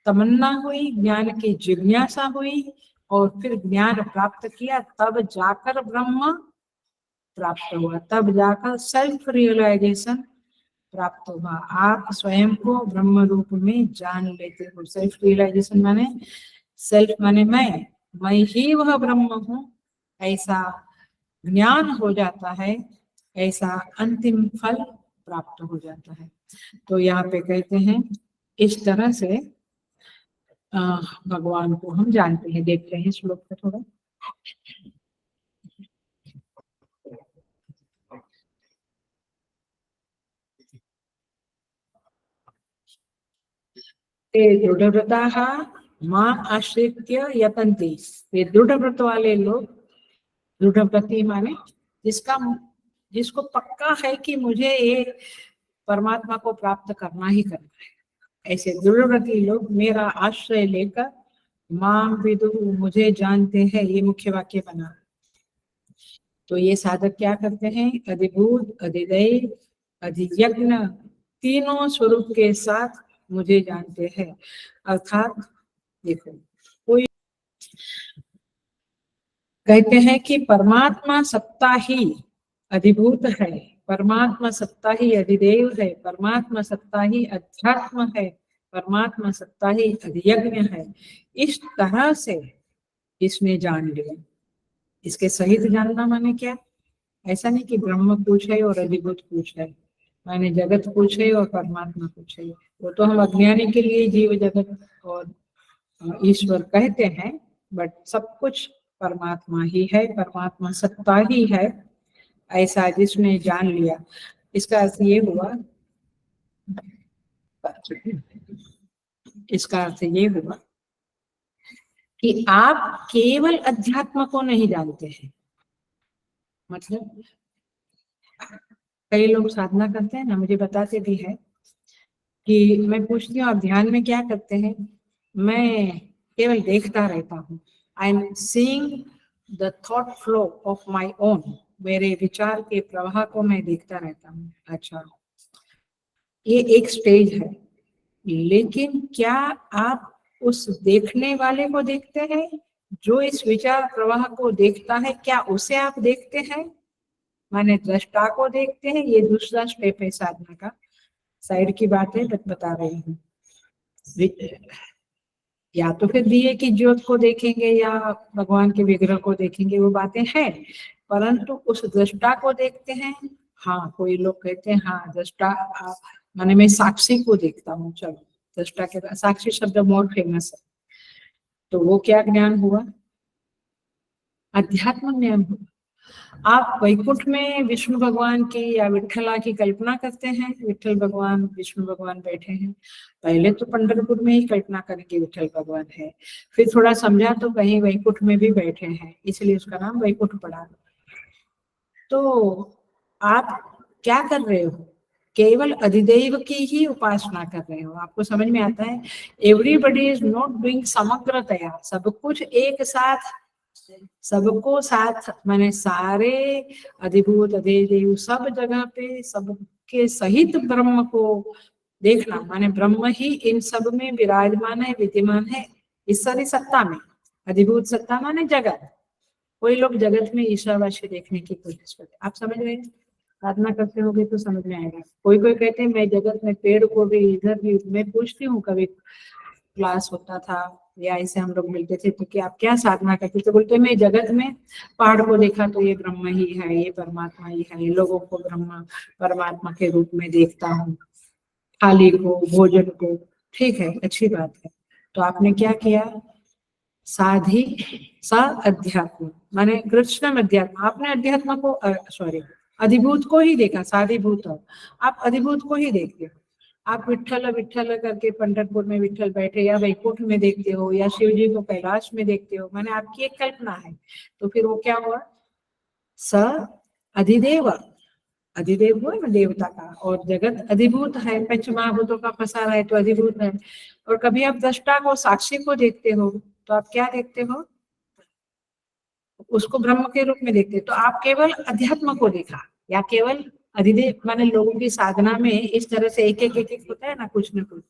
तमन्ना हुई, ज्ञान की जिज्ञासा हुई और फिर ज्ञान प्राप्त किया, तब जाकर ब्रह्म प्राप्त हुआ, तब जाकर सेल्फ रियलाइजेशन प्राप्त होगा। आप स्वयं को ब्रह्म रूप में जान लेते हो। सेल्फ रियलाइजेशन माने, सेल्फ माने मैं ही वह ब्रह्म हूँ, ऐसा ज्ञान हो जाता है, ऐसा अंतिम फल प्राप्त हो जाता है। तो यहाँ पे कहते हैं इस तरह से भगवान को हम जानते हैं। देखते हैं श्लोक पे थोड़ा। ते दृढ़व्रताः मां आश्रित्य यतन्ति, वे दृढ़व्रत वाले लोग, दृढ़व्रती माने जिसको पक्का है कि मुझे ये परमात्मा को प्राप्त करना ही करना है, ऐसे दृढ़व्रती लोग मेरा आश्रय लेकर मां विदु, मुझे जानते हैं, ये मुख्य वाक्य बना। तो ये साधक क्या करते हैं? अधिभूत, अधिदैव, अधियज्ञ, तीनों स्वरूप के साथ मुझे जानते हैं। अर्थात देखो, कोई कहते हैं कि परमात्मा सत्ता ही अधिभूत है, परमात्मा सत्ता ही अधिदेव है, परमात्मा सत्ता ही अध्यात्म है, परमात्मा सत्ता ही अधियज्ञ है। इस तरह से इसने जान लिया। इसके सहित जानना माने क्या? ऐसा नहीं कि ब्रह्म कुछ है और अधिभूत कुछ है, माने जगत कुछ है और परमात्मा कुछ है। वो तो हम अज्ञानी के लिए जीव जगत और ईश्वर कहते हैं, बट सब कुछ परमात्मा ही है, परमात्मा सत्ता ही है, ऐसा जिसने जान लिया। इसका अर्थ ये हुआ, इसका अर्थ ये हुआ कि आप केवल अध्यात्म को नहीं जानते हैं। मतलब कई लोग साधना करते हैं ना, मुझे बताते भी है कि मैं पूछती हूँ आप ध्यान में क्या करते हैं? मैं केवल देखता रहता हूँ। I am seeing the thought flow of my own, मेरे विचार के प्रवाह को मैं देखता रहता हूँ। अच्छा, ये एक स्टेज है, लेकिन क्या आप उस देखने वाले को देखते हैं जो इस विचार प्रवाह को देखता है? क्या उसे आप देखते हैं? माने दृष्टा को देखते हैं। ये दूसरा स्टेप है साधना का, साइड की बात है, बता रही हूँ। या तो फिर दिए की ज्योत को देखेंगे या भगवान के विग्रह को देखेंगे, वो बातें हैं, परंतु उस दृष्टा को देखते हैं। हाँ, कोई लोग कहते हैं हाँ दृष्टा माने मैं साक्षी को देखता हूँ। चलो, दृष्टा के बाद साक्षी शब्द मोर फेमस है। तो वो क्या ज्ञान हुआ? अध्यात्म ज्ञान हुआ। आप वैकुंठ में विष्णु भगवान की या विठला की कल्पना करते हैं, विठल भगवान, विष्णु भगवान बैठे हैं। पहले तो पंढरपुर में ही कल्पना करेंगे विठल भगवान है, फिर थोड़ा समझा तो कहीं वैकुंठ में भी बैठे हैं, इसलिए उसका नाम वैकुंठ पड़ा। तो आप क्या कर रहे हो? केवल अधिदेव की ही उपासना कर रहे हो। आपको समझ में आता है? एवरीबडी इज नॉट डूइंग समग्रतया, सब कुछ एक साथ, सबको साथ, माने सारे अधिभूत अधिदेव सब जगह पे सब के सहित ब्रह्म को देखना, माने ब्रह्म ही इन सब में विराजमान है, विद्यमान है, इस सारी सत्ता में। अधिभूत सत्ता माने जगत। कोई लोग जगत में ईशावास्य देखने की कोशिश करते, आप समझ रहे हैं, साधना करते होगे तो समझ में आएगा। कोई कोई कहते हैं मैं जगत में पेड़ को भी, इधर भी, मैं पूछती हूँ कभी क्लास होता था या ऐसे हम लोग मिलते थे तो कि आप क्या साधना करते, तो बोलते मैं जगत में पहाड़ को देखा तो ये ब्रह्म ही है, ये परमात्मा ही है, लोगों को ब्रह्म परमात्मा के रूप में देखता हूँ, थाली को, भोजन को। ठीक है, अच्छी बात है। तो आपने क्या किया, साधी सा अध्यात्म माने कृष्णम अध्यात्म, आपने अध्यात्म को सॉरी अधिभूत को ही देखा, साधिभूत आप अधिभूत को ही देखते हो। आप विठ्ठल विठ्ठल करके पंढरपुर में विठ्ठल बैठे या वैकुंठ में देखते हो या शिव जी को कैलाश में देखते हो, माने आपकी एक कल्पना है। तो फिर वो क्या हुआ, स अधिदेव, अधिदेव हुआ ना देवता का, और जगत अधिभूत है, पंच महाभूतों का पसारा है तो अधिभूत है। और कभी आप दृष्टा को, साक्षी को देखते हो तो आप क्या देखते हो, उसको ब्रह्म के रूप में देखते हो। तो आप केवल अध्यात्म को देखा, या केवल अधिदेव माने लोगों की साधना में इस तरह से एक एक होता है ना, कुछ न कुछ।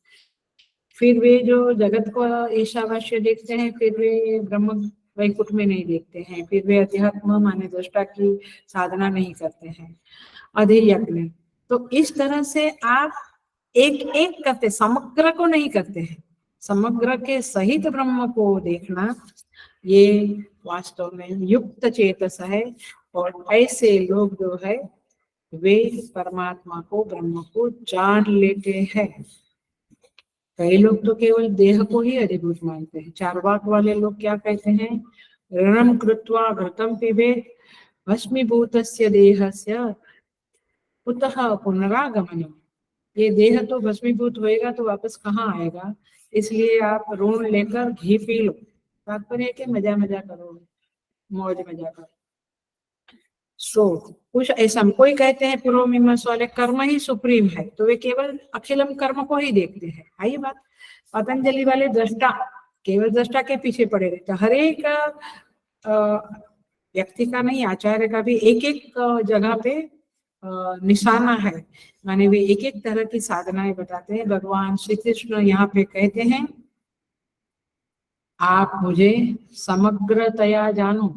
फिर वे जो जगत को ईशावास्य देखते हैं, फिर वे ब्रह्म वैकुंठ में नहीं देखते हैं, फिर वे अध्यात्म माने दृष्टा की साधना नहीं करते हैं, अधियज्ञ। तो इस तरह से आप एक एक करते, समग्र को नहीं करते हैं। समग्र के सहित ब्रह्म को देखना, ये वास्तव में युक्त चेतस है। और ऐसे लोग जो है वे परमात्मा को, ब्रह्म को जान लेते हैं। कई लोग तो केवल देह को ही अधिभूत मानते हैं। चार्वाक वाले लोग क्या कहते हैं, ऋणम कृत्वा घृतम पिबेत भस्मीभूतस्य देहस्य कुतः पुनरागमनम। ये देह तो भस्मीभूत होएगा तो वापस कहाँ आएगा, इसलिए आप ऋण लेकर घी पी लो। तात्पर्य है कि मजा मजा करो, मौज मजा करो। कुछ ऐसा, कोई कहते हैं पूर्व मीमांसा वाले कर्म ही सुप्रीम है, तो वे केवल अखिलम कर्म को ही देखते हैं। आई बात। पतंजलि वाले दृष्टा, केवल दृष्टा के पीछे पड़े रहते। हर एक व्यक्ति का नहीं, आचार्य का भी एक एक जगह पे निशाना है, माने वे एक एक तरह की साधनाएं बताते हैं। भगवान श्री कृष्ण यहाँ पे कहते हैं, आप मुझे समग्रतया जानो,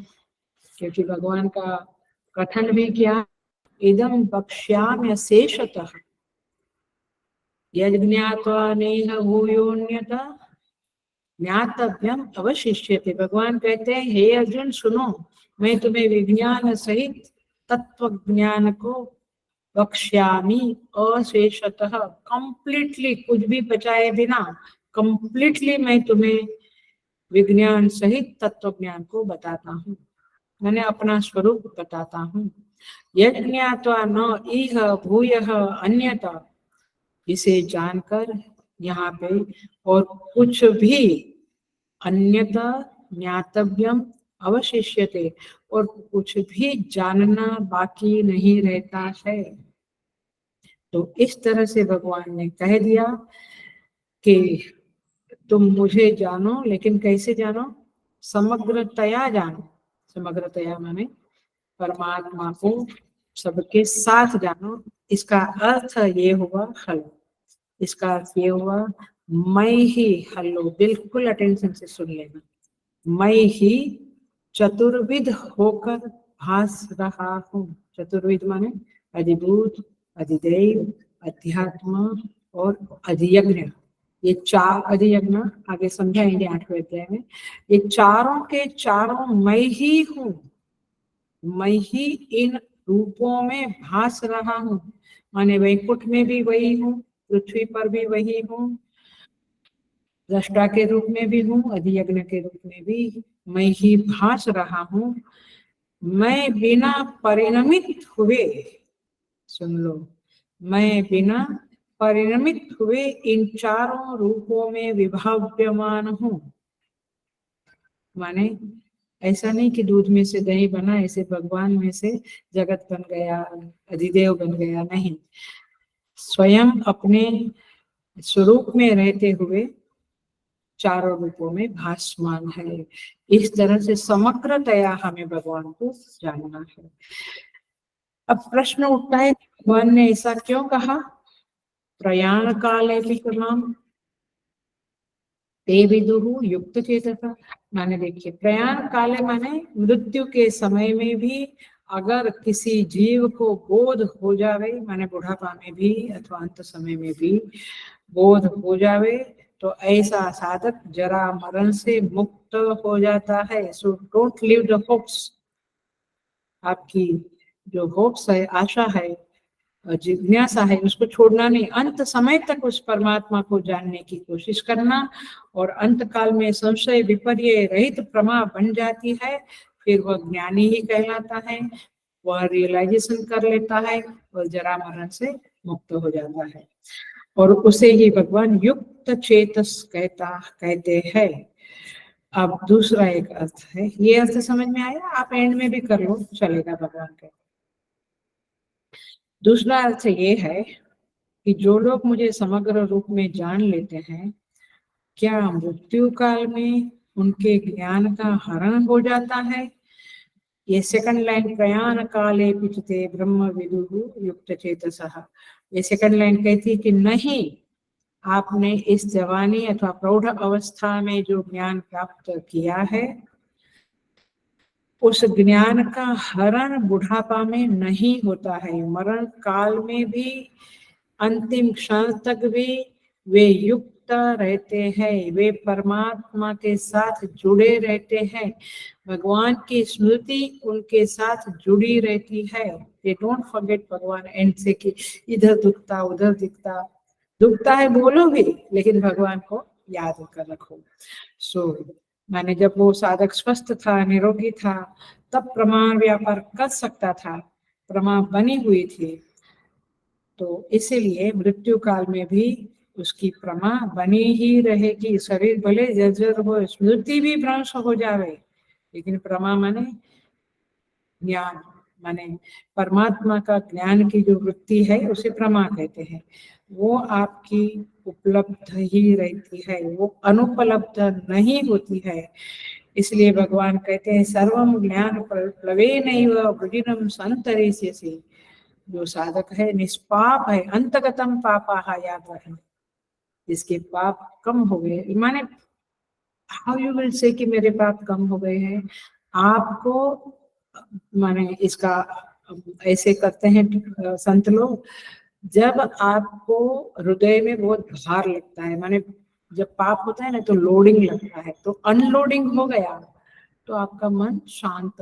क्योंकि भगवान का कथन भी क्या, इदम वक्ष्याम्य शेषतः यज्ञात्वा नेह भूयोन्यथा ज्ञातव्यम अवशिष्यते। भगवान कहते हैं, हे अर्जुन सुनो, मैं तुम्हें विज्ञान सहित तत्व ज्ञान को वक्ष्यामि अशेषतः, कंप्लीटली, कुछ भी बचाए बिना कंप्लीटली मैं तुम्हें विज्ञान सहित तत्व ज्ञान को बताता हूँ, मैंने अपना स्वरूप बताता हूँ। यज्ञात्वा न इह भूयः अन्यथा, इसे जानकर यहाँ पे और कुछ भी अन्यथा ज्ञातव्यम अवशिष्यते, और कुछ भी जानना बाकी नहीं रहता है। तो इस तरह से भगवान ने कह दिया कि तुम मुझे जानो, लेकिन कैसे जानो, समग्रतया जानो। समग्रतया माने परमात्मा को सबके साथ जानो। इसका अर्थ ये हुआ हल, इसका अर्थ ये हुआ मैं ही, हल्लो बिल्कुल अटेंशन से सुन लेना, मैं ही चतुर्विध होकर भास रहा हूँ। चतुर्विध माने अधिभूत, अधिदैव, अध्यात्म और अधियज्ञ। ये चार अधियज्ञ आगे समझाएंगे 8वें अध्याय में। ये चारों के चारों मैं ही हूँ, मैं ही इन रूपों में भास रहा हूँ, माने वैकुंठ में भी वही हूँ, पृथ्वी पर भी वही हूँ, दृष्टा के रूप में भी हूँ, अधियज्ञ के रूप में भी मैं ही भास रहा हूँ। मैं बिना परिणमित हुए, सुन लो, मैं बिना परिणमित हुए इन चारों रूपों में विभाव्यमान हूँ। माने ऐसा नहीं कि दूध में से दही बना, ऐसे भगवान में से जगत बन गया, अधिदेव बन गया, नहीं। स्वयं अपने स्वरूप में रहते हुए चारों रूपों में भासमान है। इस तरह से समग्रतया हमें भगवान को जानना है। अब प्रश्न उठता है, भगवान ने ऐसा क्यों कहा? प्रयाण काले विक्रम ते विदुः युक्त चेतसा। माने देखिए, प्रयाण काले माने मृत्यु के समय में भी अगर किसी जीव को बोध हो जावे, माने बुढ़ापा में भी अथवा अंत समय में भी बोध हो जावे, तो ऐसा साधक जरा मरण से मुक्त हो जाता है। So don't leave the hopes. आपकी जो होप्स है, आशा है, जिज्ञासा है, उसको छोड़ना नहीं। अंत समय तक उस परमात्मा को जानने की कोशिश करना, और अंत काल में संशय विपर्य रहित प्रमा बन जाती है, फिर वह ज्ञानी ही कहलाता है। वह रियलाइजेशन कर लेता है और जरा मरण से मुक्त हो जाता है, और उसे ही भगवान युक्त चेतस कहते हैं। अब दूसरा एक अर्थ है, ये अर्थ समझ में आया? आप एंड में भी कर लो, चलेगा भगवान का। दूसरा अर्थ ये है कि जो लोग मुझे समग्र रूप में जान लेते हैं, क्या मृत्यु काल में उनके ज्ञान का हरण हो जाता है? ये सेकंड लाइन, प्रयाण काले पिचते ब्रह्म विदुः युक्त चेतसः। ये सेकंड लाइन कहती है कि नहीं, आपने इस जवानी अथवा प्रौढ़ अवस्था में जो ज्ञान प्राप्त किया है, उस ज्ञान का हरण बुढ़ापा में नहीं होता है। मरण काल में भी, अंतिम क्षण तक भी वे युक्त रहते हैं, वे परमात्मा के साथ जुड़े रहते हैं, भगवान की स्मृति उनके साथ जुड़ी रहती है। दे डोंट फॉरगेट भगवान एंड से कि इधर दुखता उधर दिखता, दुखता है बोलो भी, लेकिन भगवान को याद कर रखो। सो माने जब वो साधक स्वस्थ था, निरोगी था, तब प्रमाण व्यापार कर सकता था, प्रमाण बनी हुई थी, तो इसीलिए मृत्यु काल में भी उसकी प्रमा बनी ही रहेगी। शरीर भले जर्जर हो, स्मृति भी भ्रंश हो जावे, लेकिन प्रमा माने ज्ञान, माने परमात्मा का ज्ञान की जो वृत्ति है उसे प्रमा कहते हैं। वो आपकी उपलब्ध ही रहती है, वो अनुपलब्ध नहीं होती है। इसलिए भगवान कहते हैं सर्वम ज्ञान प्लवेनैव वृजिनम संतरिष्यसि। जो साधक है निष्पाप है, अंतगतम पापाः, याद रखें, जिसके पाप कम हो गए। माने हाउ यू विल से कि मेरे पाप कम हो गए हैं? आपको माने इसका ऐसे करते हैं संत लोग, जब आपको हृदय में बहुत भार लगता है, माने जब पाप होता है ना तो लोडिंग लगता है, तो अनलोडिंग हो गया तो आपका मन शांत,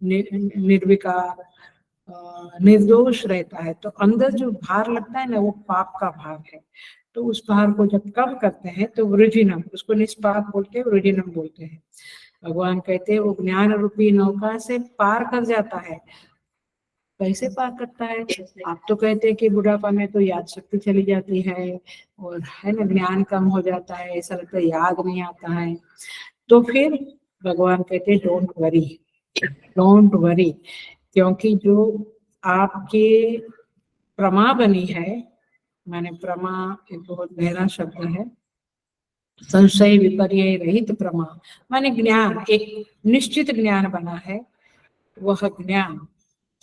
निर्विकार, निर्दोष रहता है। तो अंदर जो भार लगता है ना, वो पाप का भार है। तो उस भार को जब कम करते हैं तो वृजिनम, उसको निष्पाप बोलते हैं, वृजिनम बोलते हैं। भगवान कहते हैं वो ज्ञान रूपी नौका से पार कर जाता है। कैसे पार करता है? आप तो कहते हैं कि बुढ़ापा में तो याद शक्ति चली जाती है, और है ना, ज्ञान कम हो जाता है, ऐसा लगता है याद नहीं आता है। तो फिर भगवान कहते हैं डोंट वरी, डोंट वरी, क्योंकि जो आपके प्रमा बनी है, माने प्रमा एक बहुत गहरा शब्द है, संशय विपर्य रहित प्रमा, माने ज्ञान, एक निश्चित ज्ञान बना है। वह ज्ञान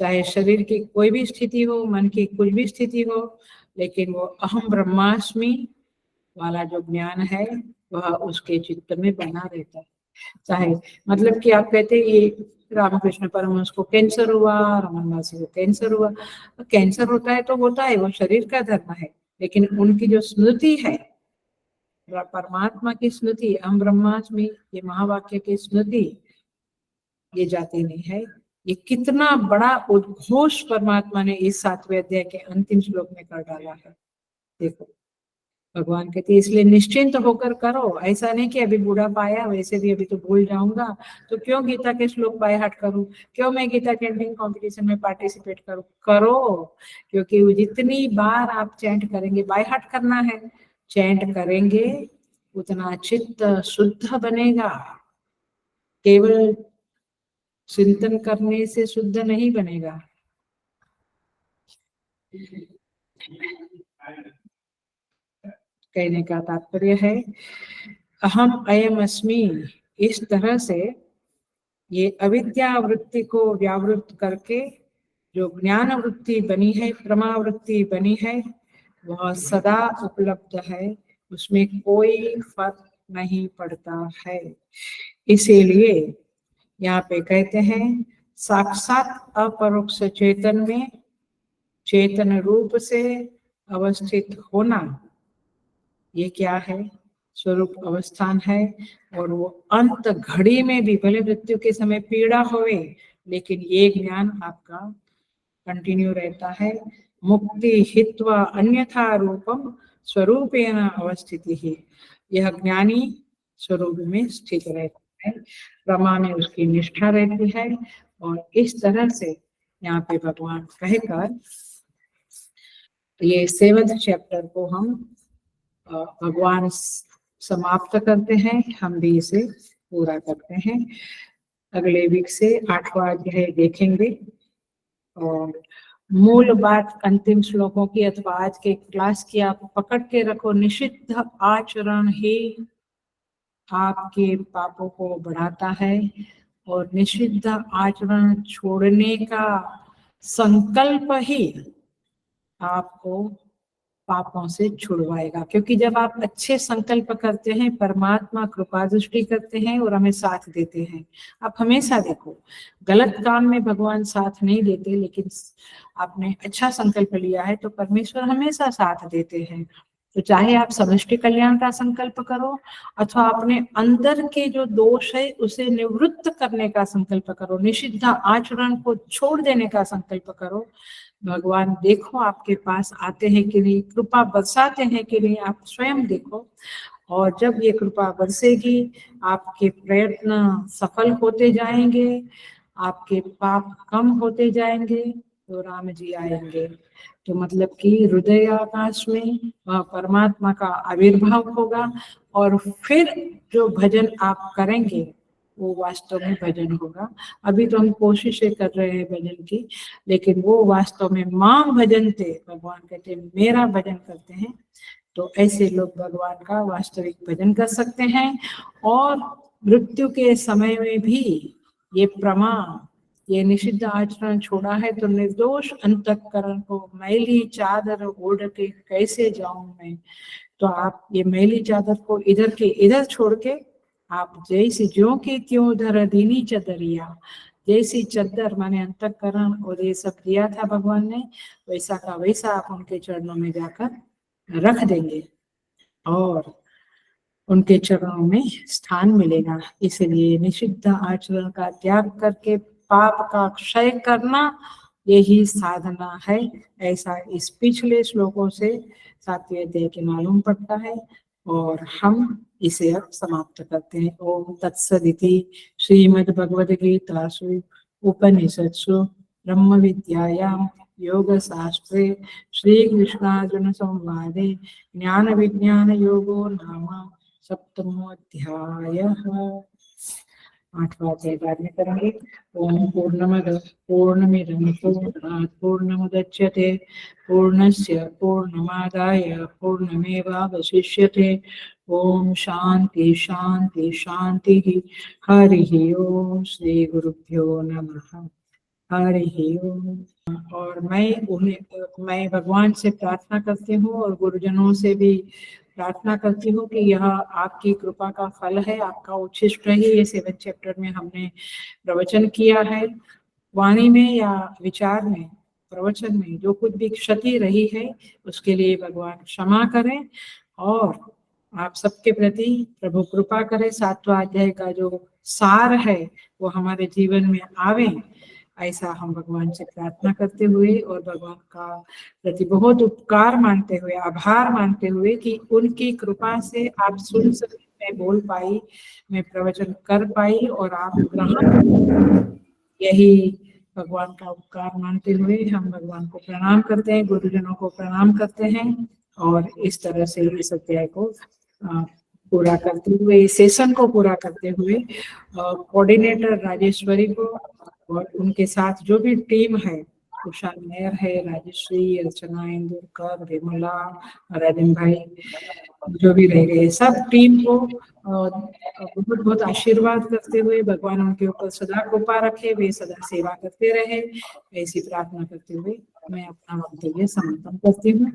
चाहे शरीर की कोई भी स्थिति हो, मन की कुछ भी स्थिति हो, लेकिन वो अहम ब्रह्मास्मि वाला जो ज्ञान है वह उसके चित्त में बना रहता है। चाहे मतलब कि आप कहते हैं ये रामकृष्ण परमहंस को कैंसर हुआ, रमन दास को कैंसर हुआ, कैंसर होता है तो होता है, वो शरीर का धर्म है, लेकिन उनकी जो स्मृति है, परमात्मा की स्मृति, अहम ब्रह्मास्मि, ये महावाक्य की स्मृति, ये जाती नहीं है। ये कितना बड़ा उद्घोष परमात्मा ने इस 7वें अध्याय के अंतिम श्लोक में कर डाला है। देखो भगवान कहते हैं इसलिए निश्चिंत होकर करो, ऐसा नहीं कि अभी बूढ़ा पाया वैसे भी अभी तो भूल जाऊंगा, तो क्यों गीता के श्लोक बाय हार्ट करूं, क्यों मैं गीता चैंटिंग कंपटीशन में पार्टिसिपेट करूं? करो, क्योंकि जितनी बार आप चैंट करेंगे, बाय हार्ट करना है, चैंट करेंगे उतना चित्त शुद्ध बनेगा। केवल चिंतन करने से शुद्ध नहीं बनेगा। कहने का तात्पर्य है अहम अयम अस्मि, इस तरह से ये अविद्या वृत्ति को व्यावृत करके जो ज्ञान वृत्ति बनी है, प्रमा वृत्ति बनी है, वह सदा उपलब्ध है, उसमें कोई फर्क नहीं पड़ता है। इसीलिए यहाँ पे कहते हैं साक्षात अपरोक्ष चेतन में चेतन रूप से अवस्थित होना, ये क्या है? स्वरूप अवस्थान है। और वो अंत घड़ी में भी भले मृत्यु के समय पीड़ा होवे, लेकिन ये ज्ञान आपका कंटिन्यू रहता है। मुक्ति हित्वा अन्यथा रूपम स्वरूपेण अवस्थिति ही, यह ज्ञानी स्वरूप में स्थित रहता है, प्रमा में उसकी निष्ठा रहती है। और इस तरह से यहाँ पे भगवान कहकर ये 7th चैप्टर को हम भगवान समाप्त करते हैं, हम भी इसे पूरा करते हैं। अगले वीक से 8वां अध्याय देखेंगे। और मूल बात अंतिम श्लोकों की अथवा आज के क्लास की आप पकड़ के रखो, निषिद्ध आचरण ही आपके पापों को बढ़ाता है और निषिद्ध आचरण छोड़ने का संकल्प ही आपको पापों से छुड़वाएगा। क्योंकि जब आप अच्छे संकल्प करते हैं, परमात्मा कृपा दृष्टि करते हैं और हमें साथ देते हैं। आप हमेशा देखो, गलत काम में भगवान साथ नहीं देते, लेकिन आपने अच्छा संकल्प लिया है तो परमेश्वर हमेशा साथ देते हैं। तो चाहे आप समष्टि कल्याण का संकल्प करो अथवा अपने अंदर के जो दोष है उसे निवृत्त करने का संकल्प करो, निषिद्ध आचरण को छोड़ देने का संकल्प करो, भगवान देखो आपके पास आते हैं कि नहीं, कृपा बरसाते हैं कि नहीं, आप स्वयं देखो। और जब ये कृपा बरसेगी, आपके प्रयत्न सफल होते जाएंगे, आपके पाप कम होते जाएंगे, तो राम जी आएंगे। तो मतलब कि हृदय आकाश में परमात्मा का आविर्भाव होगा और फिर जो भजन आप करेंगे वो वास्तव में भजन होगा। अभी तो हम कोशिशें कर रहे हैं भजन की, लेकिन वो वास्तव में मां भजनते, भगवान कहते हैं मेरा भजन करते हैं। तो ऐसे लोग भगवान का वास्तविक भजन कर सकते हैं। और मृत्यु के समय में भी ये प्रमा, ये निषिद्ध आचरण छोड़ा है तो निर्दोष अंतःकरण को मैली चादर ओढ़ के कैसे जाऊं मैं। तो आप ये मैली चादर को इधर के इधर छोड़ के आप जैसी ज्यों की त्यों धर दीनी चदरिया, जैसी चद्दर माने अंतःकरण और ये सब दिया था भगवान ने, वैसा का वैसा आप उनके चरणों में जाकर रख देंगे और उनके चरणों में स्थान मिलेगा। इसलिए निषिद्ध आचरण का त्याग करके पाप का क्षय करना यही साधना है। ऐसा इस पिछले श्लोकों से 7वें अध्याय के मालूम पड़ता है। और हम इसे अब समाप्त करते हैं। ओम तत्सदिति श्रीमद् भगवद गीतासु उपनिषत्सु ब्रह्म विद्यायां योग शास्त्रे श्री कृष्णार्जुन संवादे ज्ञान विज्ञान योगो नाम 7वाध्यायः। 8वां अध्याय बाद में करेंगे। ओम पूर्णमद पूर्णमिदं पूर्णात् पूर्णमुदच्यते पूर्णस्य पूर्णमादाय पूर्णमेवावशिष्यते। ओम शांति शांति शांति। हरिः ओम। श्री गुरुभ्यो नमः। हरिः ओम। और मैं भगवान से प्रार्थना करती हूँ और गुरुजनों से भी प्रार्थना करती हूँ कि यह आपकी कृपा का फल है, आपका उच्छिष्ट है। ये 7th चैप्टर में हमने प्रवचन किया है। वाणी में या विचार में, प्रवचन में जो कुछ भी क्षति रही है उसके लिए भगवान क्षमा करें और आप सबके प्रति प्रभु कृपा करें। 7वां अध्याय का जो सार है वो हमारे जीवन में आवे, ऐसा हम भगवान से प्रार्थना करते हुए और भगवान का प्रति बहुत उपकार मानते हुए, आभार मानते हुए कि उनकी कृपा से आप सुन सके, मैं बोल पाई, मैं प्रवचन कर पाई और आप ग्रहण, यही भगवान का उपकार मानते हुए हम भगवान को प्रणाम करते हैं, गुरुजनों को प्रणाम करते हैं। और इस तरह से इस अध्याय को पूरा करते हुए, इस सेशन को पूरा करते हुए कोऑर्डिनेटर राजेश्वरी को और उनके साथ जो भी टीम है, उषा मेयर है, राजश्री, अर्चना इंदुरकर, विमला, राजन भाई, जो भी रह गए सब टीम को बहुत बहुत आशीर्वाद करते हुए भगवान उनके ऊपर सदा कृपा रखे, वे सदा सेवा करते रहे, ऐसी प्रार्थना करते हुए मैं अपना वक्तव्य समापन करती हूँ।